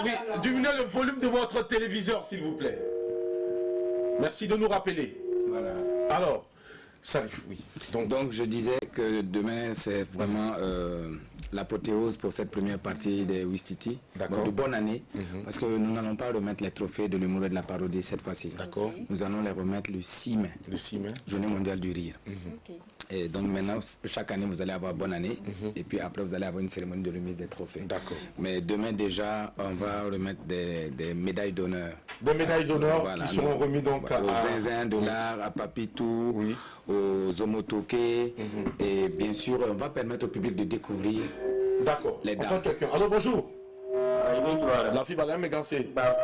Oui, diminuez le volume de votre téléviseur s'il vous plaît. Merci de nous rappeler. Voilà. Alors, Salif, oui. Donc je disais que demain c'est vraiment l'apothéose pour cette première partie des Wistiti. De bonne année, parce que nous n'allons pas remettre les trophées de l'humour et de la parodie cette fois-ci. D'accord. Nous allons les remettre le 6 mai. Le 6 mai. Journée mondiale du rire. Et donc maintenant, chaque année, vous allez avoir bonne année. Et puis après, vous allez avoir une cérémonie de remise des trophées. D'accord. Mais demain déjà, on va remettre des médailles d'honneur. Des médailles d'honneur qui seront remises donc aux Zinzins de l'art, à Papitou, aux homotoqués. Et bien sûr, on va permettre au public de découvrir les dames. Quelqu'un. Alors bonjour. La fille va mégancée. D'accord,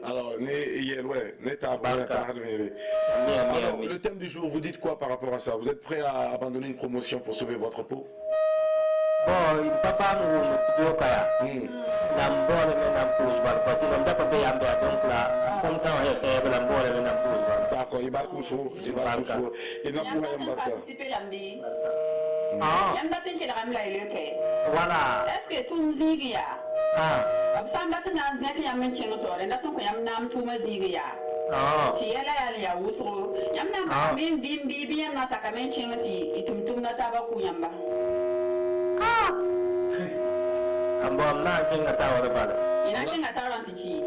alors, le thème du jour, vous dites quoi par rapport à ça? Vous êtes prêt à abandonner une promotion pour sauver votre peau? D'accord, il va Yam datin ke ram la ile ke. Voilà. Est-ce que tout zigi ya? Ab sam datin na znek yam men chengo tore datin ko yam nam tuma zigi ya. Ti ela ya usro. Yam na min bimbi yam na saka men chengo ti itumtum na taba ku yamba. Ambom na chenga tawa bala. Ina chenga tawa tiki.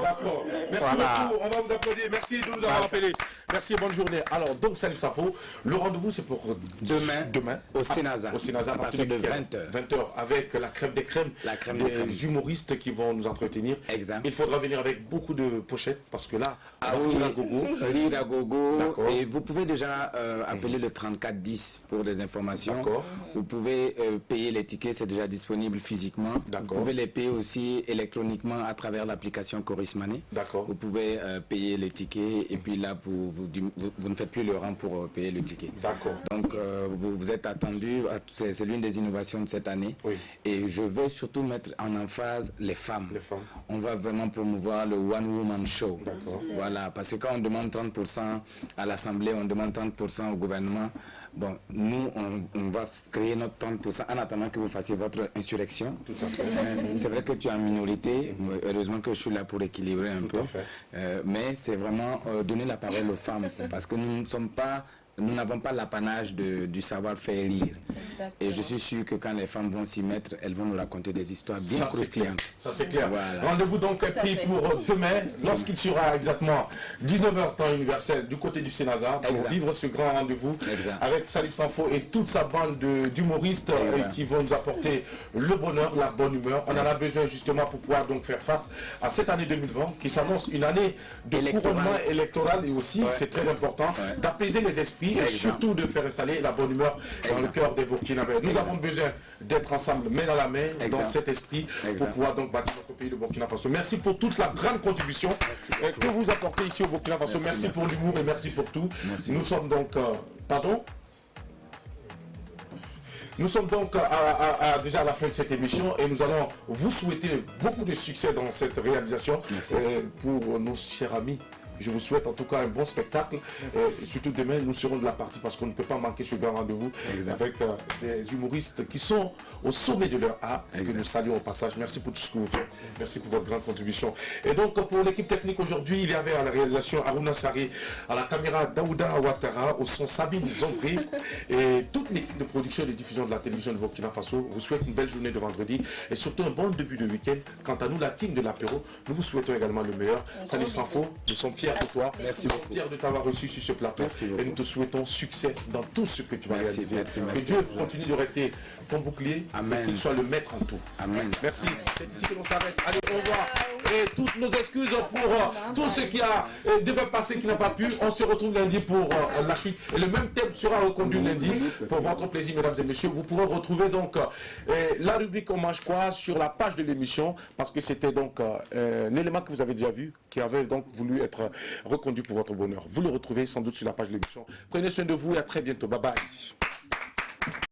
D'accord. Merci beaucoup. On va vous applaudir. Merci de nous avoir appelés. Merci et bonne journée. Alors, donc, Salif Safo, le rendez-vous, c'est pour demain au Sénasa. Au Sénasa, à partir de 20h. 20h, avec la crème des crèmes, des humoristes qui vont nous entretenir. Exact. Il faudra venir avec beaucoup de pochettes, parce que là, Rira Gogo. Et vous pouvez déjà appeler le 3410 pour des informations. Vous pouvez payer les tickets, c'est déjà disponible physiquement. Vous pouvez les payer aussi électroniquement à travers l'application Coris Money. Vous pouvez payer les tickets et puis là vous ne faites plus le rang pour payer le ticket. Donc vous êtes attendu, c'est l'une des innovations de cette année. Et je veux surtout mettre en emphase les femmes. On va vraiment promouvoir le One Woman Show. Voilà, parce que quand on demande 30% à l'Assemblée, on demande 30% au gouvernement. Bon, nous, on va créer notre 30% en attendant que vous fassiez votre insurrection. C'est vrai que tu es en minorité. Heureusement que je suis là pour équilibrer un peu. Mais c'est vraiment donner la parole aux femmes. Parce que nous n'avons pas l'apanage du savoir-faire lire. Et je suis sûr que quand les femmes vont s'y mettre, elles vont nous raconter des histoires bien croustillantes. Ça c'est clair. Voilà. Rendez-vous donc pris pour demain, lorsqu'il sera exactement 19h temps universel du côté du Sénasa, pour vivre ce grand rendez-vous avec Salif Sanfo et toute sa bande d'humoristes qui vont nous apporter le bonheur, la bonne humeur. On en a besoin justement pour pouvoir donc faire face à cette année 2020 qui s'annonce une année de couronnement électoral et aussi, c'est très important, d'apaiser les esprits et surtout de faire installer la bonne humeur dans le cœur des Burkinabés. Nous avons besoin d'être ensemble, main dans la main, dans cet esprit, pour pouvoir donc bâtir notre pays de Burkina Faso. Merci pour toute la grande contribution que vous apportez ici au Burkina Faso. Merci pour l'humour et merci pour tout. Nous sommes donc... pardon ? Nous sommes donc déjà à la fin de cette émission et nous allons vous souhaiter beaucoup de succès dans cette réalisation pour nos chers amis. Je vous souhaite en tout cas un bon spectacle. Et surtout demain, nous serons de la partie parce qu'on ne peut pas manquer ce grand rendez-vous avec des humoristes qui sont au sommet de leur art et que nous saluons au passage. Merci pour tout ce que vous faites. Merci pour votre grande contribution. Et donc pour l'équipe technique aujourd'hui, il y avait à la réalisation Aruna Saré, à la caméra Daouda Ouattara, au son Sabine Zombré et toute l'équipe de production et de diffusion de la télévision de Burkina Faso vous souhaite une belle journée de vendredi et surtout un bon début de week-end. Quant à nous, la team de l'apéro, nous vous souhaitons également le meilleur. Salut Sanfo, nous sommes fiers de toi. Merci beaucoup. Fiers de t'avoir reçu sur ce plateau. Et nous te souhaitons succès dans tout ce que tu vas réaliser. Que Dieu continue de rester ton bouclier. Et qu'il soit le maître en tout. Amen. Merci. C'est ici que l'on s'arrête. Allez, au revoir. Et toutes nos excuses pour tout ce qui devait passer, qui n'a pas pu. On se retrouve lundi pour la suite. Et le même thème sera reconduit lundi pour votre plaisir, mesdames et messieurs. Vous pourrez retrouver donc la rubrique On mange quoi sur la page de l'émission parce que c'était donc un élément que vous avez déjà vu qui avait donc voulu être reconduit pour votre bonheur. Vous le retrouvez sans doute sur la page de l'émission. Prenez soin de vous et à très bientôt. Bye bye.